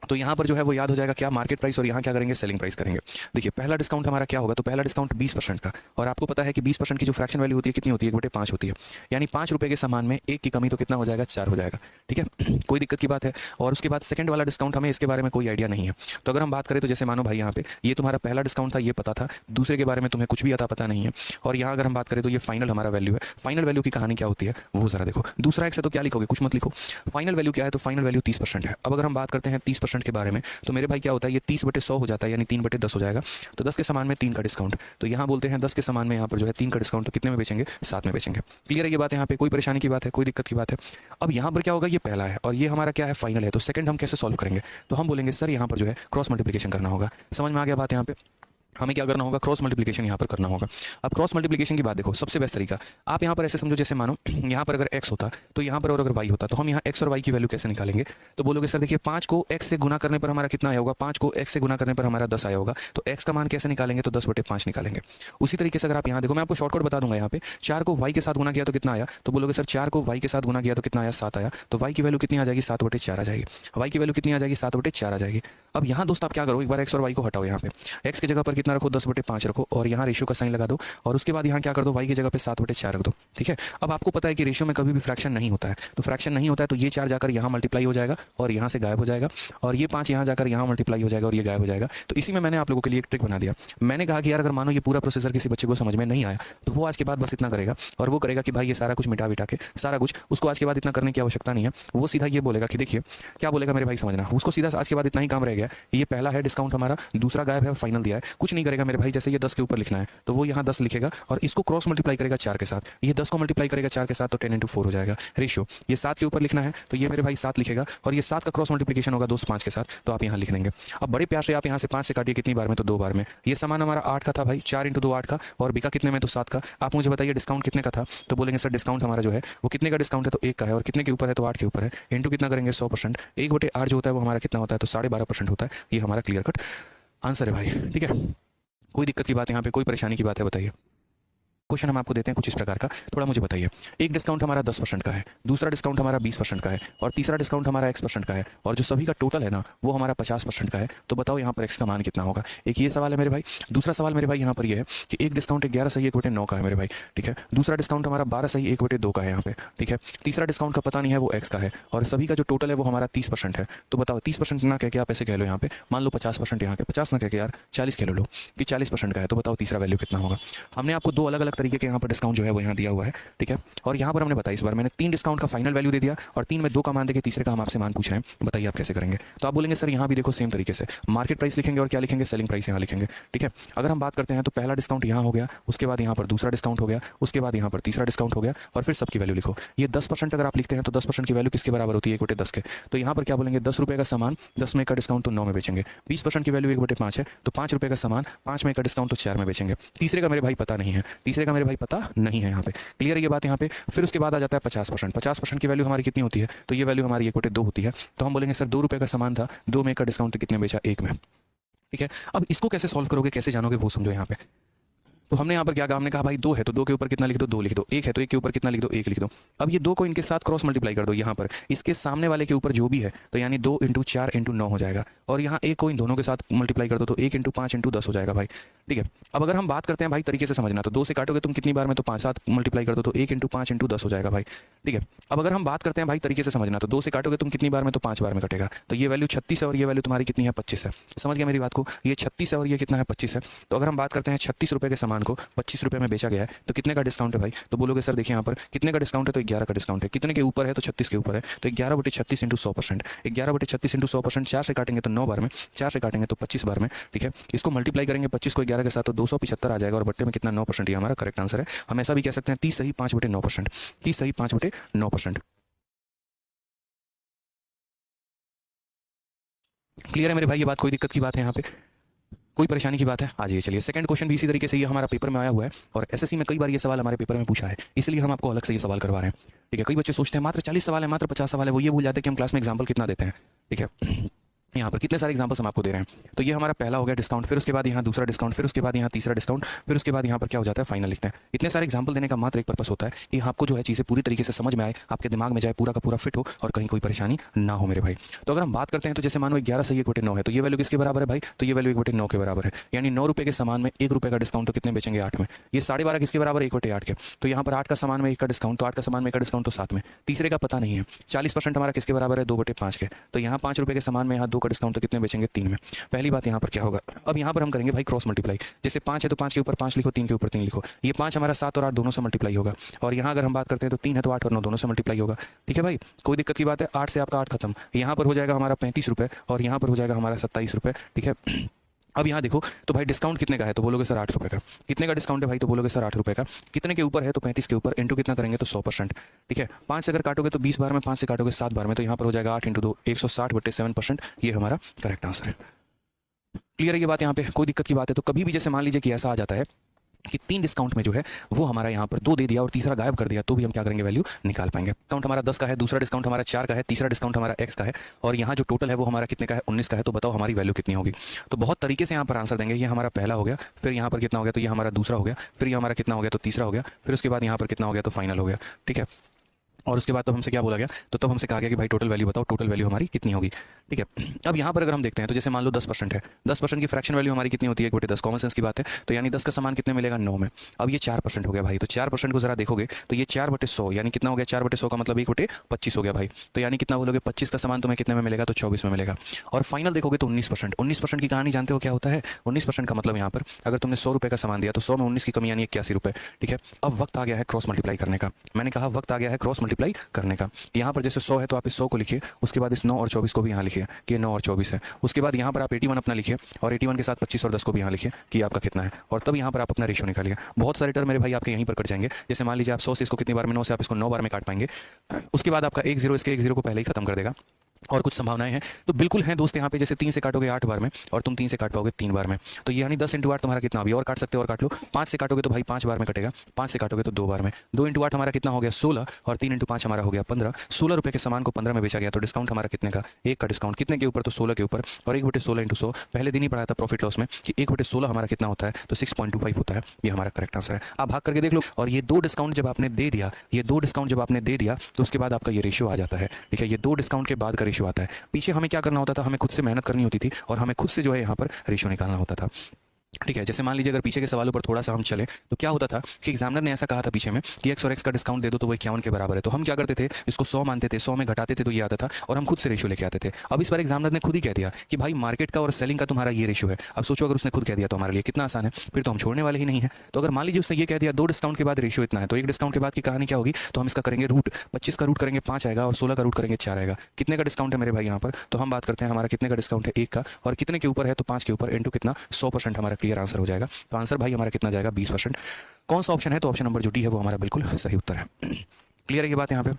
तो यहाँ पर जो है वो याद हो जाएगा क्या? मार्केट प्राइस, और यहाँ क्या करेंगे? सेलिंग प्राइस करेंगे। देखिए, पहला डिस्काउंट हमारा क्या होगा? तो पहला डिस्काउंट 20% का, और आपको पता है कि 20% की जो फ्रैक्शन वैल्यू होती है कितनी होती है? 1/5 होती है। यानी 5 रुपये के सामान में 1 की कमी तो कितना हो जाएगा? 4 हो जाएगा। ठीक है, कोई दिक्कत की बात है। और उसके बाद सेकंड वाला डिस्काउंट, हमें इसके बारे में कोई आइडिया नहीं है। तो अगर हम बात करें तो जैसे मानो भाई यहाँ पे ये तुम्हारा पहला डिस्काउंट था, ये पता था, दूसरे के बारे में तुम्हें कुछ भी पता नहीं है। और यहाँ अगर हम बात करें तो ये फाइनल हमारा वैल्यू है। फाइनल वैल्यू की कहानी क्या होती है वो जरा देखो। दूसरा एक से तो क्या लिखोगे? कुछ मत लिखो। फाइनल वैल्यू क्या है? तो फाइनल वैल्यू 30% है। अब अगर हम बात करते हैं 30% के बारे में, तो मेरे भाई क्या होता है? ये 30/100 हो जाता है, यानी 3/10 हो जाएगा। तो 10 के समान में 3 का डिस्काउंट, तो यहाँ बोलते हैं 10 के समान में यहाँ पर जो है 3 का डिस्काउंट, तो कितने में बेचेंगे? 7 में बेचेंगे। क्लियर है ये बात? यहाँ पे कोई परेशानी की बात है? कोई दिक्कत की बात है? अब यहाँ पर क्या होगा? ये पहला है और ये हमारा क्या है? फाइनल है। तो सेकंड हम कैसे सॉल्व करेंगे? तो हम बोलेंगे सर यहाँ पर जो है क्रॉस मल्टीप्लिकेशन करना होगा। समझ में आ गया बात? यहाँ पे हमें क्या करना होगा? क्रॉस मल्टीप्लिकेशन यहाँ पर करना होगा। अब क्रॉस मल्टीप्लिकेशन की बात देखो, सबसे बेस्ट तरीका आप यहाँ पर ऐसे समझो, जैसे मानो यहाँ पर अगर x होता तो यहाँ पर और अगर y होता, तो हम यहाँ x और y की वैल्यू कैसे निकालेंगे? तो बोलोगे सर देखिए 5 को x से गुना करने पर हमारा कितना आया होगा? 5 को x से गुना करने पर हमारा 10 आया होगा। तो x का मान कैसे निकालेंगे? तो 10/5 निकालेंगे। उसी तरीके से अगर आप यहाँ देखो, मैं आपको शॉर्टकट बता दूंगा। यहाँ पे 4 को y के साथ गुना किया तो कितना आया? तो बोलोगे सर 4 को y के साथ गुना किया तो कितना आया? 7 आया। तो y की वैल्यू कितनी आ जाएगी? 7/4 आ जाएगी। y की वैल्यू कितनी आ जाएगी? 7/4 आ जाएगी। अब यहाँ दोस्त आप क्या करो? एक बार x और y को हटाओ। यहाँ पे x की जगह पर कितना रखो? 10/5 रखो, और यहाँ रेशियो का साइन लगा दो, और उसके बाद यहाँ क्या कर दो? y की जगह पे 7/4 रख दो। ठीक है, अब आपको पता है कि रेशियो में कभी भी फ्रैक्शन नहीं होता है, तो फ्रैक्शन नहीं होता है तो ये 4 जाकर यहाँ मल्टीप्लाई हो जाएगा और यहाँ से गायब हो जाएगा, और ये 5 यहाँ जाकर यहाँ मल्टीप्लाई हो जाएगा और ये गायब हो जाएगा। तो इसी में मैंने आप लोगों के लिए एक ट्रिक बना दिया। मैंने कहा कि यार अगर मानो ये पूरा प्रोसेसर किसी बच्चे को समझ में नहीं आया, तो वो आज के बाद बस इतना करेगा, और वो करेगा कि भाई ये सारा कुछ मिटा बिटा के सारा कुछ, उसको आज के बाद इतना करने की आवश्यकता नहीं है। वो सीधा ये बोलेगा कि देखिए क्या बोलेगा मेरे भाई, समझना, उसको सीधा आज के बाद इतना ही काम रह गया। ये पहला है डिस्काउंट हमारा, दूसरा गायब है, फाइनल दिया है, कुछ नहीं करेगा मेरे भाई। जैसे ये 10 के ऊपर लिखना है तो वो यहाँ 10 लिखेगा और इसको क्रॉस मल्टीप्लाई करेगा 4 के साथ। ये 10 को मल्टीप्लाई करेगा 4 के साथ तो 10/4 हो जाएगा रेशियो। ये 7 के ऊपर लिखना है तो ये मेरे भाई 7 लिखेगा, और ये 7 का क्रॉस मल्टीप्लिकेशन होगा दोस्त 5 के साथ, तो आप यहाँ लिख देंगे। अब बड़े प्यार से आप यहाँ से 5 से काटिए कितनी बार में? तो 2 बार में। ये सामान हमारा 8 का था भाई, 4 × 2 8 का, और बिका कितने में? तो 7 का। आप मुझे बताइए डिस्काउंट कितने का था? तो बोलेंगे सर डिस्काउंट हमारा जो है वो कितने का डिस्काउंट है? तो 1 का है, और कितने के ऊपर है? तो 8 के ऊपर है। इंटू कितना करेंगे? 100%। 1/8 जो होता है वो हमारा कितना होता है? तो 12.5% होता है। ये हमारा क्लियर कट आंसर है भाई। ठीक है, कोई दिक्कत की बात यहाँ पे? कोई परेशानी की बात है? बताइए। क्वेश्चन हम आपको देते हैं कुछ इस प्रकार का, थोड़ा मुझे बताइए। एक डिस्काउंट हमारा 10% का है, दूसरा डिस्काउंट हमारा 20% का है, और तीसरा डिस्काउंट हमारा x% का है, और जो सभी का टोटल है ना वो हमारा 50% का है। तो बताओ यहाँ पर x का मान कितना होगा? एक ये सवाल है मेरे भाई। दूसरा सवाल मेरे भाई यहाँ पर ये है कि एक डिस्काउंट 11 सही 1/9 का है मेरे भाई। ठीक है, दूसरा डिस्काउंट हमारा 12 सही 1/2 का है यहाँ पे। ठीक है, तीसरा डिस्काउंट का पता नहीं है, वो x का है, और सभी का जो टोटल है वो हमारा 30% है। तो बताओ 30% ना कह के आप ऐसे कह लो यहाँ पे, मान लो 50% यहाँ के, 50 ना कह के यार 40 कह लो कि 40% का है। तो बताओ तीसरा वैल्यू कितना होगा? हमने आपको दो अलग अलग तरीके के यहाँ पर डिस्काउंट जो है वो यहाँ दिया हुआ है। ठीक है, और यहाँ पर हमने बताया, इस बार मैंने 3 डिस्काउंट का फाइनल वैल्यू दे दिया और 3 में 2 का मान देके तीसरे का हम आपसे मान पूछ रहे हैं। बताइए आप कैसे करेंगे? तो आप बोलेंगे सर यहाँ भी देखो सेम तरीके से मार्केट प्राइस लिखेंगे और क्या लिखेंगे? सेलिंग प्राइस यहाँ लिखेंगे। ठीक है, अगर हम बात करते हैं तो पहला डिस्काउंट यहाँ हो गया, उसके बाद यहाँ पर दूसरा डिस्काउंट हो गया, उसके बाद यहाँ पर तीसरा डिस्काउंट हो गया, और फिर सबकी वैल्यू लिखो। ये 10% अगर आप लिखते हैं तो 10% की वैल्यू किसके बराबर होती है? 1/10 के। तो यहाँ पर क्या बोलेंगे? 10 रुपये का सामान 10 में का डिस्काउंट तो 9 में बेचेंगे। 20% की वैल्यू 1/5 है, तो 5 रुपये का सामान 5 में का डिस्काउंट तो 4 में बेचेंगे। तीसरे का मेरे भाई पता नहीं है, तीसरे का मेरे भाई पता नहीं है यहाँ पे। क्लियर है ये बात यहाँ पे? फिर उसके बाद आ जाता है 50%। 50% की वैल्यू हमारी कितनी होती है? तो ये वैल्यू हमारी 1/2 होती है। तो हम बोलेंगे सर 2 रुपये का सामान था, 2 में का डिस्काउंट कितने बेचा? 1 में। ठीक है, अब इसको कैसे सॉल्व करोगे, कैसे जानोगे वो समझो यहाँ पे। तो हमने यहाँ पर क्या कहा? हमने कहा भाई 2 है तो 2 के ऊपर कितना लिख दो? 2 लिख दो। 1 है तो 1 के ऊपर कितना लिख दो? 1 लिख दो। अब ये 2 को इनके साथ क्रॉस मल्टीप्लाई कर दो यहाँ पर, इसके सामने वाले के ऊपर जो भी है, तो यानी 2 × 4 × 9 हो जाएगा, और यहाँ 1 को इन दोनों के साथ मल्टीप्लाई कर दो तो 1 × 5 × 10 हो जाएगा भाई। ठीक है, अब अगर हम बात करते हैं भाई तरीके से समझना, तो 2 से काटोगे तुम कितनी बार में? तो 5 साथ मल्टीप्लाई कर दो तो 1 × 5 × 10 हो जाएगा भाई। ठीक है, अब अगर हम बात करते हैं भाई तरीके से समझना, तो 2 से काटोगे तुम कितनी बार में? तो 5 बार में कटेगा। तो ये वैल्यू 36 है और ये वैल्यू तुम्हारी कितनी है? 25 है। समझ गया मेरी बात को? ये 36 है और ये कितना है? 25 है। तो अगर हम बात करते हैं 36 रुपये के सामान सामान को 25 रुपये में बेचा गया है तो कितने का डिस्काउंट है भाई? तो बोलोगे सर देखिए यहाँ पर कितने का डिस्काउंट है, तो 11 का डिस्काउंट है। कितने के ऊपर है? तो 36 के ऊपर है। तो 11/36 इंटू 100%, 11/36 इंटू 100%, 4 से काटेंगे तो 9 बार में, 4 से काटेंगे तो 25 बार में, ठीक है। इसको मल्टीप्लाई करेंगे 25 को 11 के साथ तो 275 आ जाएगा और बट्टे में कितना 9%, ये हमारा करेक्ट आंसर है। हम ऐसा भी कह सकते हैं 30 सही 5/9%, 30 सही 5/9%। क्लियर है मेरे भाई ये बात? कोई दिक्कत की बात है यहाँ पे? कोई परेशानी की बात है? आ जाइए चलिए। सेकंड क्वेश्चन भी इसी तरीके से ये हमारा पेपर में आया हुआ है और एसएससी में कई बार ये सवाल हमारे पेपर में पूछा है, इसलिए हम आपको अलग से ये सवाल करवा रहे हैं, ठीक है। कई बच्चे सोचते हैं मात्र 40 सवाल है, मात्र 50 सवाल है, वो ये भूल जाते हैं कि हम क्लास में एग्जाम्पल कितना देते हैं, ठीक है। यहाँ पर कितने सारे एग्जांपल्स हम आपको दे रहे हैं। तो ये हमारा पहला हो गया डिस्काउंट, फिर उसके बाद यहाँ दूसरा डिस्काउंट, फिर उसके बाद यहाँ तीसरा डिस्काउंट, फिर उसके बाद यहाँ पर क्या हो जाता है, फाइनल लिखते हैं। इतने सारे एग्जांपल देने का मात्र एक पर्पस होता है कि आपको जो है चीज़ें पूरी तरीके से समझ में आए, आपके दिमाग में जाए, पूरा का पूरा फिट हो और कहीं कोई परेशानी ना हो मेरे भाई। तो अगर हम बात करते हैं तो जैसे मानो 11 सही 1/9 है, तो ये वैल्यू किसके बराबर है भाई? तो ये वैल्यू 1/9 के बराबर है, यानी 9 रुपये के सामान में 1 रुपये का डिस्काउंट, तो कितने बेचेंगे 8 में। ये 12.5 किसके बराबर है? 1/8 के। तो यहाँ पर 8 का सामान में 1 का डिस्काउंट, तो 8 का सामान में 1 का डिस्काउंट तो 7 में, तीसरे का पता नहीं है। 40% हमारा किसके बराबर है? 2/5 के। तो यहाँ 5 रुपये के सामान में यहाँ 2 का डिस्काउंट, तो कितने बेचेंगे? 3 में। पहली बात यहाँ पर क्या होगा, अब यहाँ पर हम करेंगे भाई क्रॉस मल्टीप्लाई। जैसे 5 है तो 5 के ऊपर 5 लिखो, 3 के ऊपर 3 लिखो। ये 5 हमारा 7 और 8 दोनों से मल्टीप्लाई होगा, और यहाँ अगर हम बात करते हैं तो 3 है तो 8 और 9 दोनों से मल्टीप्लाई होगा, ठीक है भाई। कोई दिक्कत की बात है? 8 से आपका 8 खत्म, यहाँ पर हो जाएगा हमारा 35 रुपये और यहाँ पर हो जाएगा हमारा 27 रुपये, ठीक है। अब यहाँ देखो तो भाई डिस्काउंट कितने का है? तो बोलोगे सर 8 रुपये का। कितने का डिस्काउंट है भाई? तो बोलोगे सर 8 रुपये का। कितने के ऊपर है? तो 35 के ऊपर, इंटू कितना करेंगे? तो 100%, ठीक है। 5 से अगर काटोगे तो 20 बार में, 5 से काटोगे 7 बार में, तो यहाँ पर हो जाएगा 8 इंटू 2 160/7%, ये हमारा करेक्ट आंसर है। क्लियर है ये बात यहाँ पे? कोई दिक्कत की बात है? तो कभी भी जैसे मान लीजिए कि ऐसा आ जाता है कि 3 डिस्काउंट में जो है वो हमारा यहाँ पर 2 दे दिया और तीसरा गायब कर दिया, तो भी हम क्या करेंगे? वैल्यू निकाल पाएंगे। डिस्काउंट हमारा 10 का है, दूसरा डिस्काउंट हमारा 4 का है, तीसरा डिस्काउंट हमारा x का है, और यहाँ जो टोटल है वो हमारा कितने का है? 19 का है। तो बताओ हमारी वैल्यू कितनी होगी? तो बहुत तरीके से यहाँ पर आंसर देंगे। ये हमारा पहला हो गया, फिर यहाँ पर कितना हो गया? तो ये हमारा दूसरा हो गया, फिर ये हमारा कितना हो गया? तो तीसरा हो गया, फिर उसके बाद यहाँ पर कितना हो गया? तो फाइनल हो गया, ठीक है। और उसके बाद तब हमसे क्या बोला गया? तो तब हमसे कहा गया कि भाई टोटल वैल्यू बताओ, टोटल वैल्यू हमारी कितनी होगी, ठीक है। अब यहाँ पर अगर हम देखते हैं तो जैसे मान लो 10% है, 10% की फ्रैक्शन वैल्यू हमारी कितनी होती है? 1/10, कॉमन सेंस की बात है। तो यानी 10 का सामान कितने मिलेगा? 9 में। अब ये 4% हो गया भाई, तो 4% को जरा देखोगे तो ये 4/100 यानी कितना हो गया? 4/100 का मतलब 1/25 हो गया भाई। तो यानी कितना बोलोगे? 25 का सामान तुम्हें कितने में मिलेगा? तो 24 में मिलेगा। और फाइनल देखोगे तो 19%, 19% की कहानी जानते हो क्या होता है? 19% का मतलब यहाँ पर अगर तुमने 100 रुपये का सामान दिया तो 100 में 19 की कमी यानी 81 रुपये, ठीक है। अब वक्त आ गया है क्रॉस मल्टीप्लाई करने का। मैंने कहा वक्त आ गया है क्रॉस मल्टीप्लाई करने का। यहाँ पर जैसे 100 है तो आप इस 100 को लिखिए, उसके बाद इस 9 और 24 को भी यहाँ लिखिए कि 9 और 24 है। उसके बाद यहाँ पर आप 81 अपना लिखिए और 81 के साथ 25 और 10 को भी यहाँ लिखिए कि आपका कितना है, और तब यहाँ पर आप अपना रेशियो निकालिए। बहुत सारे टर्म मेरे भाई आपके यहीं पर कट जाएंगे। जैसे मान लीजिए आप 100 से इसको कितनी बार में, 9 से आप इसको 9 बार में काट पाएंगे। उसके बाद आपका 1 0 इसके 1 0 को पहले ही खत्म कर देगा, और कुछ संभावनाएं हैं तो बिल्कुल हैं दोस्त यहाँ पे। जैसे 3 से काटोगे 8 बार में और तुम 3 से काट पाओगे 3 बार में, तो यानी 10 × 8 तुम्हारा कितना? अभी और काट सकते हो और काट लो। 5 से काटोगे तो भाई 5 बार में कटेगा, 5 से काटोगे तो 2 बार में। 2 × 8 हमारा कितना हो गया? 16, और 3 × 5 हमारा हो गया 15। 16 रुपये के सामान को 15 में बेचा गया, तो डिस्काउंट हमारा कितने का? 1 का डिस्काउंट। कितने के ऊपर? तो 16 के ऊपर, और 1/16 × 100 पहले दिन ही पढ़ाया था प्रॉफिट लॉस में कि 1/16 हमारा कितना होता है? तो 6.25 होता है। ये हमारा करेक्ट आंसर है। आप भाग करके देख लो। और ये 2 डिस्काउंट जब आपने दे दिया, ये 2 डिस्काउंट जब आपने दे दिया तो उसके बाद आपका ये रेशियो आ जाता है, ठीक है। ये 2 डिस्काउंट के बाद का रेशियो आता है। पीछे हमें क्या करना होता था? हमें खुद से मेहनत करनी होती थी और हमें खुद से जो है यहाँ पर रेशियो निकालना होता था, ठीक है। जैसे मान लीजिए अगर पीछे के सवालों पर थोड़ा सा हम चलें तो क्या होता था कि एग्जामिनर ने ऐसा कहा था पीछे में कि x और x का डिस्काउंट दे दो तो वो 51 के बराबर है। तो हम क्या करते थे? इसको 100 मानते थे, 100 में घटाते थे तो ये आता था, और हम खुद से रेशियो लेके आते थे। अब इस बार एग्जामिनर ने खुद ही कह दिया कि भाई मार्केट का और सेलिंग का तुम्हारा ये रेशियो है। अब सोचो अगर उसने खुद कह दिया तो हमारे लिए कितना आसान है, फिर तो हम छोड़ने वाले ही नहीं है। तो अगर मान लीजिए उसने ये कह दिया 2 डिस्काउंट के बाद रेशियो इतना है, तो 1 डिस्काउंट के बाद की कहानी क्या होगी? तो हम इसका करेंगे रूट। 25 का रूट करेंगे 5 आएगा, और 16 का रूट करेंगे 4 आएगा। कितने का डिस्काउंट है मेरे भाई यहाँ पर? तो हम बात करते हैं हमारा कितने का डिस्काउंट है? 1 का, और कितने के ऊपर है? तो 5 के ऊपर, इंटू कितना? 100%। हमारा क्लियर आंसर हो जाएगा। तो आंसर भाई हमारा कितना जाएगा? 20%। कौन सा ऑप्शन है? तो ऑप्शन नंबर जो डी है वो हमारा बिल्कुल सही उत्तर है। क्लियर है ये बात यहाँ पे?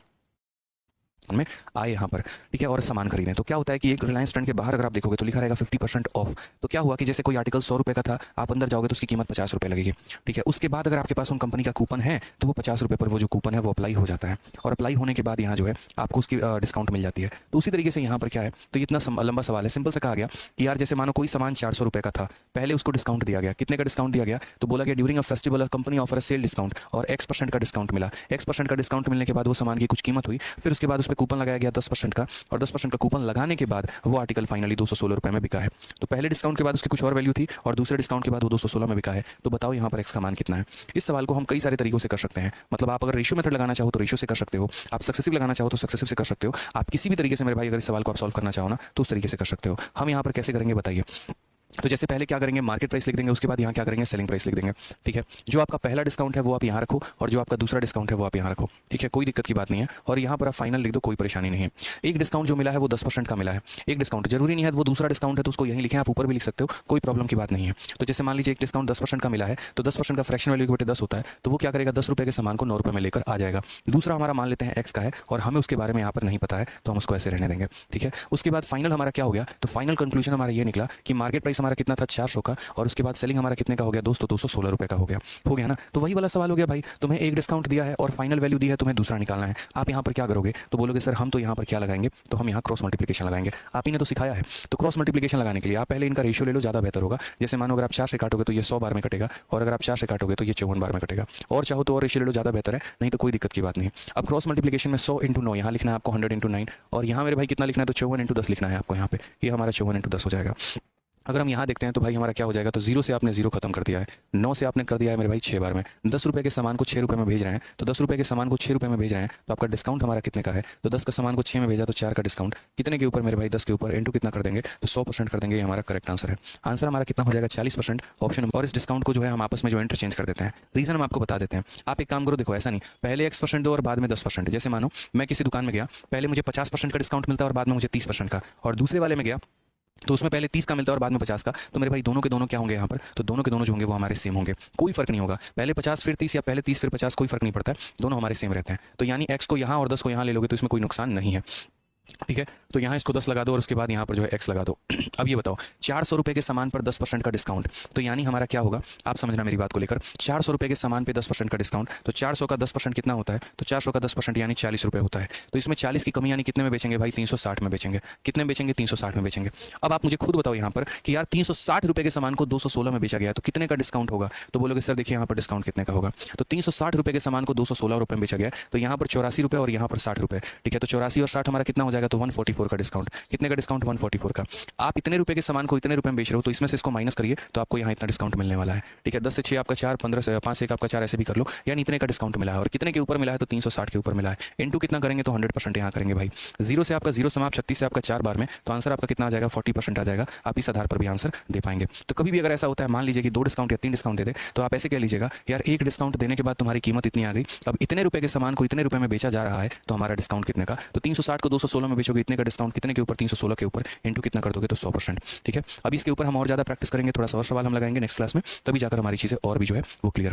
में आए यहाँ पर, ठीक है। और सामान खरीदें तो क्या होता है कि एक रिलायंस ट्रेंड के बाहर अगर आप देखोगे तो लिखा रहेगा 50% ऑफ। तो क्या हुआ कि जैसे कोई आर्टिकल 100 रुपये का था, आप अंदर जाओगे तो उसकी कीमत 50 रुपये लगेगी, ठीक है। उसके बाद अगर आपके पास उन कंपनी का कूपन है तो वो 50 रुपये पर वो जो कूपन है वो अप्लाई हो जाता है, और अप्लाई होने के बाद यहाँ जो है आपको उसकी डिस्काउंट मिल जाती है। तो उसी तरीके से यहाँ पर क्या है, तो इतना लंबा सवाल है। सिंपल से कहा गया कि यार जैसे मानो कोई सामान 400 रुपये का था, पहले उसको डिस्काउंट दिया गया। कितने का डिस्काउंट दिया गया? तो बोला गया during a festival company offer a sale discount, और x% का डिस्काउंट मिला। x% का डिस्काउंट मिलने के बाद वो सामान की कुछ कीमत हुई, फिर उसके बाद उस पर कूपन लगाया गया 10% का, और 10% का कूपन लगाने के बाद वो आर्टिकल फाइनली 216 रुपये में बिका है। तो पहले डिस्काउंट के बाद उसकी कुछ और वैल्यू थी, और दूसरे डिस्काउंट के बाद वो 216 में बिका है। तो बताओ यहाँ पर एक्स का मान कितना है? इस सवाल को हम कई सारे तरीकों से कर सकते हैं। मतलब आप अगर रेशियो मेथड लगाना चाहो तो रेशियो से कर सकते हो, आप सक्सेसिव लगाना चाहो तो सक्सेसिव से कर सकते हो, आप किसी भी तरीके से मेरे भाई अगर इस सवाल को आप सॉल्व करना चाहो ना तो उस तरीके से कर सकते हो। हम यहाँ पर कैसे करेंगे बताइए? तो जैसे पहले क्या करेंगे, मार्केट प्राइस लिख देंगे, उसके बाद यहाँ क्या करेंगे, सेलिंग प्राइस लिख देंगे। ठीक है, जो आपका पहला डिस्काउंट है वो आप यहाँ रखो और जो आपका दूसरा डिस्काउंट है वो आप यहाँ रखो। ठीक है, कोई दिक्कत की बात नहीं है। और यहाँ पर आप फाइनल लिख दो, कोई परेशानी नहीं है। एक डिस्काउंट जो मिला है वो 10% का मिला है। एक डिस्काउंट जरूरी नहीं है वो दूसरा डिस्काउंट है तो उसको यहीं लिखें, आप ऊपर भी लिख सकते हो, कोई प्रॉब्लम की बात नहीं है। तो जैसे मान लीजिए एक डिस्काउंट 10% का मिला है तो 10% का फ्रैक्शन वैल्यू के बटे 10 होता है, तो वो क्या करेगा, 10 रुपये के सामान को 9 रुपये में लेकर आ जाएगा। दूसरा हमारा मान लेते हैं एक्स का है और हमें उसके बारे में यहाँ पर नहीं पता है तो हम उसको ऐसे रहने देंगे। ठीक है, उसके बाद फाइनल हमारा क्या हो गया, तो फाइनल कंक्लूजन हमारा ये निकला कि मार्केट प्राइस हमारा कितना था, 400 का, और उसके बाद सेलिंग हमारा कितने का हो गया दोस्तों, 216 रुपये का हो गया ना। तो वही वाला सवाल हो गया भाई, तुम्हें एक डिस्काउंट दिया है और फाइनल वैल्यू दी है, तुम्हें दूसरा निकालना है। आप यहाँ पर क्या करोगे, तो बोलोगे सर हम तो यहाँ पर क्या लगाएंगे, तो हम यहाँ क्रॉस मल्टीप्लिकेशन लगाएंगे। आप ही ने तो सिखाया है। तो क्रॉस मल्टीप्लिकेशन लगाने के लिए आप पहले इनका रेशियो ले लो, ज़्यादा बेहतर होगा। जैसे मानो अगर आप 4 से काटोगे तो ये 100 बार में कटेगा, और अगर आप 4 से काटोगे तो ये 54 बार में कटेगा। और चाहो तो और रेशियो ले लो, ज़्यादा बेहतर है, नहीं तो कोई दिक्कत की बात नहीं है। अब क्रॉस मल्टीप्लिकेशन में 100 × 9 यहाँ लिखना है आपको, 100 × 9, और यहाँ मेरे भाई कितना लिखना है, तो 54 × 10 लिखना है आपको यहाँ पे। ये हमारा 54 × 10 हो जाएगा। अगर हम यहाँ देखते हैं तो भाई हमारा क्या हो जाएगा, तो 0 से आपने 0 खत्म कर दिया है, 9 से आपने कर दिया है मेरे भाई 6 बार में। 10 रुपये के सामान को 6 रुपये में भेज रहे हैं, तो 10 रुपये के सामान को 6 रुपये में भेज रहे हैं, तो आपका डिस्काउंट हमारा कितने का है, तो 10 का सामान को 6 में भेजा तो 4 का डिस्काउंट कितने के ऊपर मेरे भाई, 10 के ऊपर, इंटू कितना कर देंगे, तो 100% कर देंगे। ये हमारा करेक्ट आंसर है। आंसर हमारा कितना हो जाएगा, 40% ऑप्शन। और इस डिस्काउंट को जो है हम आपस में जो इंटरचेंज कर देते हैं। रीजन हम आपको बता देते हैं। आप एक काम करो, देखो ऐसा नहीं पहले X% दो और बाद में 10%। जैसे मानो मैं किसी दुकान में गया, पहले मुझे 50% का डिस्काउंट मिलता है और बाद में मुझे 30% का, और दूसरे वाले में गया तो उसमें पहले 30 का मिलता है और बाद में 50 का, तो मेरे भाई दोनों के दोनों क्या होंगे यहाँ पर, तो दोनों के दोनों जो होंगे वो हमारे सेम होंगे, कोई फर्क नहीं होगा। पहले 50 फिर 30 या पहले 30 फिर 50, कोई फर्क नहीं पड़ता है, दोनों हमारे सेम रहते हैं। तो यानी x को यहाँ और 10 को यहाँ ले लोगे तो इसमें कोई नुकसान नहीं है। ठीक है, तो यहाँ इसको 10 लगा दो और उसके बाद यहाँ पर जो है x लगा दो। अब ये बताओ 400 रुपये के सामान पर 10% का डिस्काउंट, तो यानी हमारा क्या होगा, आप समझना मेरी बात को लेकर। 400 रुपये के सामान पे 10% का डिस्काउंट, तो 400 का 10% कितना होता है, तो 400 का 10% यानी 40 रुपये होता है। तो इसमें 40 की कमी यानी कितने में बेचेंगे भाई, 360 में बेचेंगे। कितने में बेचेंगे, 360 में बेचेंगे। अब आप मुझे खुद बताओ यहाँ पर कि यार 360 रुपये के सामान को 216 में बेचा गया तो कितने का डिस्काउंट होगा, तो बोलोगे सर देखिए यहाँ पर डिस्काउंट कितने का होगा, तो 360 रुपये के सामान को 216 रुपये में बेचा गया, तो यहाँ पर 84 रुपये और यहाँ पर 60 रुपये। ठीक है, तो 84 और 60 हमारा कितना हो जाएगा, तो 144 का डिस्काउंट। कितने का डिस्काउंट, 144 का। आप इतने रुपए के सामान को इतने रुपए में बेच रहे हो, तो इसमें से इसको माइनस करिए तो आपको यहाँ इतना डिस्काउंट मिलने वाला है। ठीक है, 10 से 6 आपका 4, 15 से 5 से 1 आपका 4, ऐसे भी कर लो, यानी इतने का डिस्काउंट मिला है। और कितने के ऊपर मिला है, तो 360 के ऊपर मिला है। इनटू कितना करेंगे, तो 100% यहाँ करेंगे भाई। 0 से आपका 0 समाप्त, 36 से आपका 4 बार में, तो आंसर आपका कितना आ जाएगा, 40% आ जाएगा। आप इस आधार पर भी आंसर दे पाएंगे। तो कभी भी अगर ऐसा होता है, मान लीजिए कि 2 डिस्काउंट या 3 डिस्काउंट दे दे, तो आप ऐसे कह लीजिएगा यार एक डिस्काउंट देने के बाद तुम्हारी कीमत इतनी आ गई, अब इतने रुपए के सामान को इतने रुपए में बेचा जा रहा है, तो हमारा डिस्काउंट कितने का, तो 360 को 216 में बेचोगे, इतने का डिस्काउंट कितने के ऊपर, 316 के ऊपर, इनटू कितना कर दोगे, तो 100%। ठीक है, अब इसके ऊपर हम और ज़्यादा प्रैक्टिस करेंगे, थोड़ा सा और सवाल हम लगाएंगे नेक्स्ट क्लास में, तभी जाकर हमारी चीज़ें और भी जो है वो क्लियर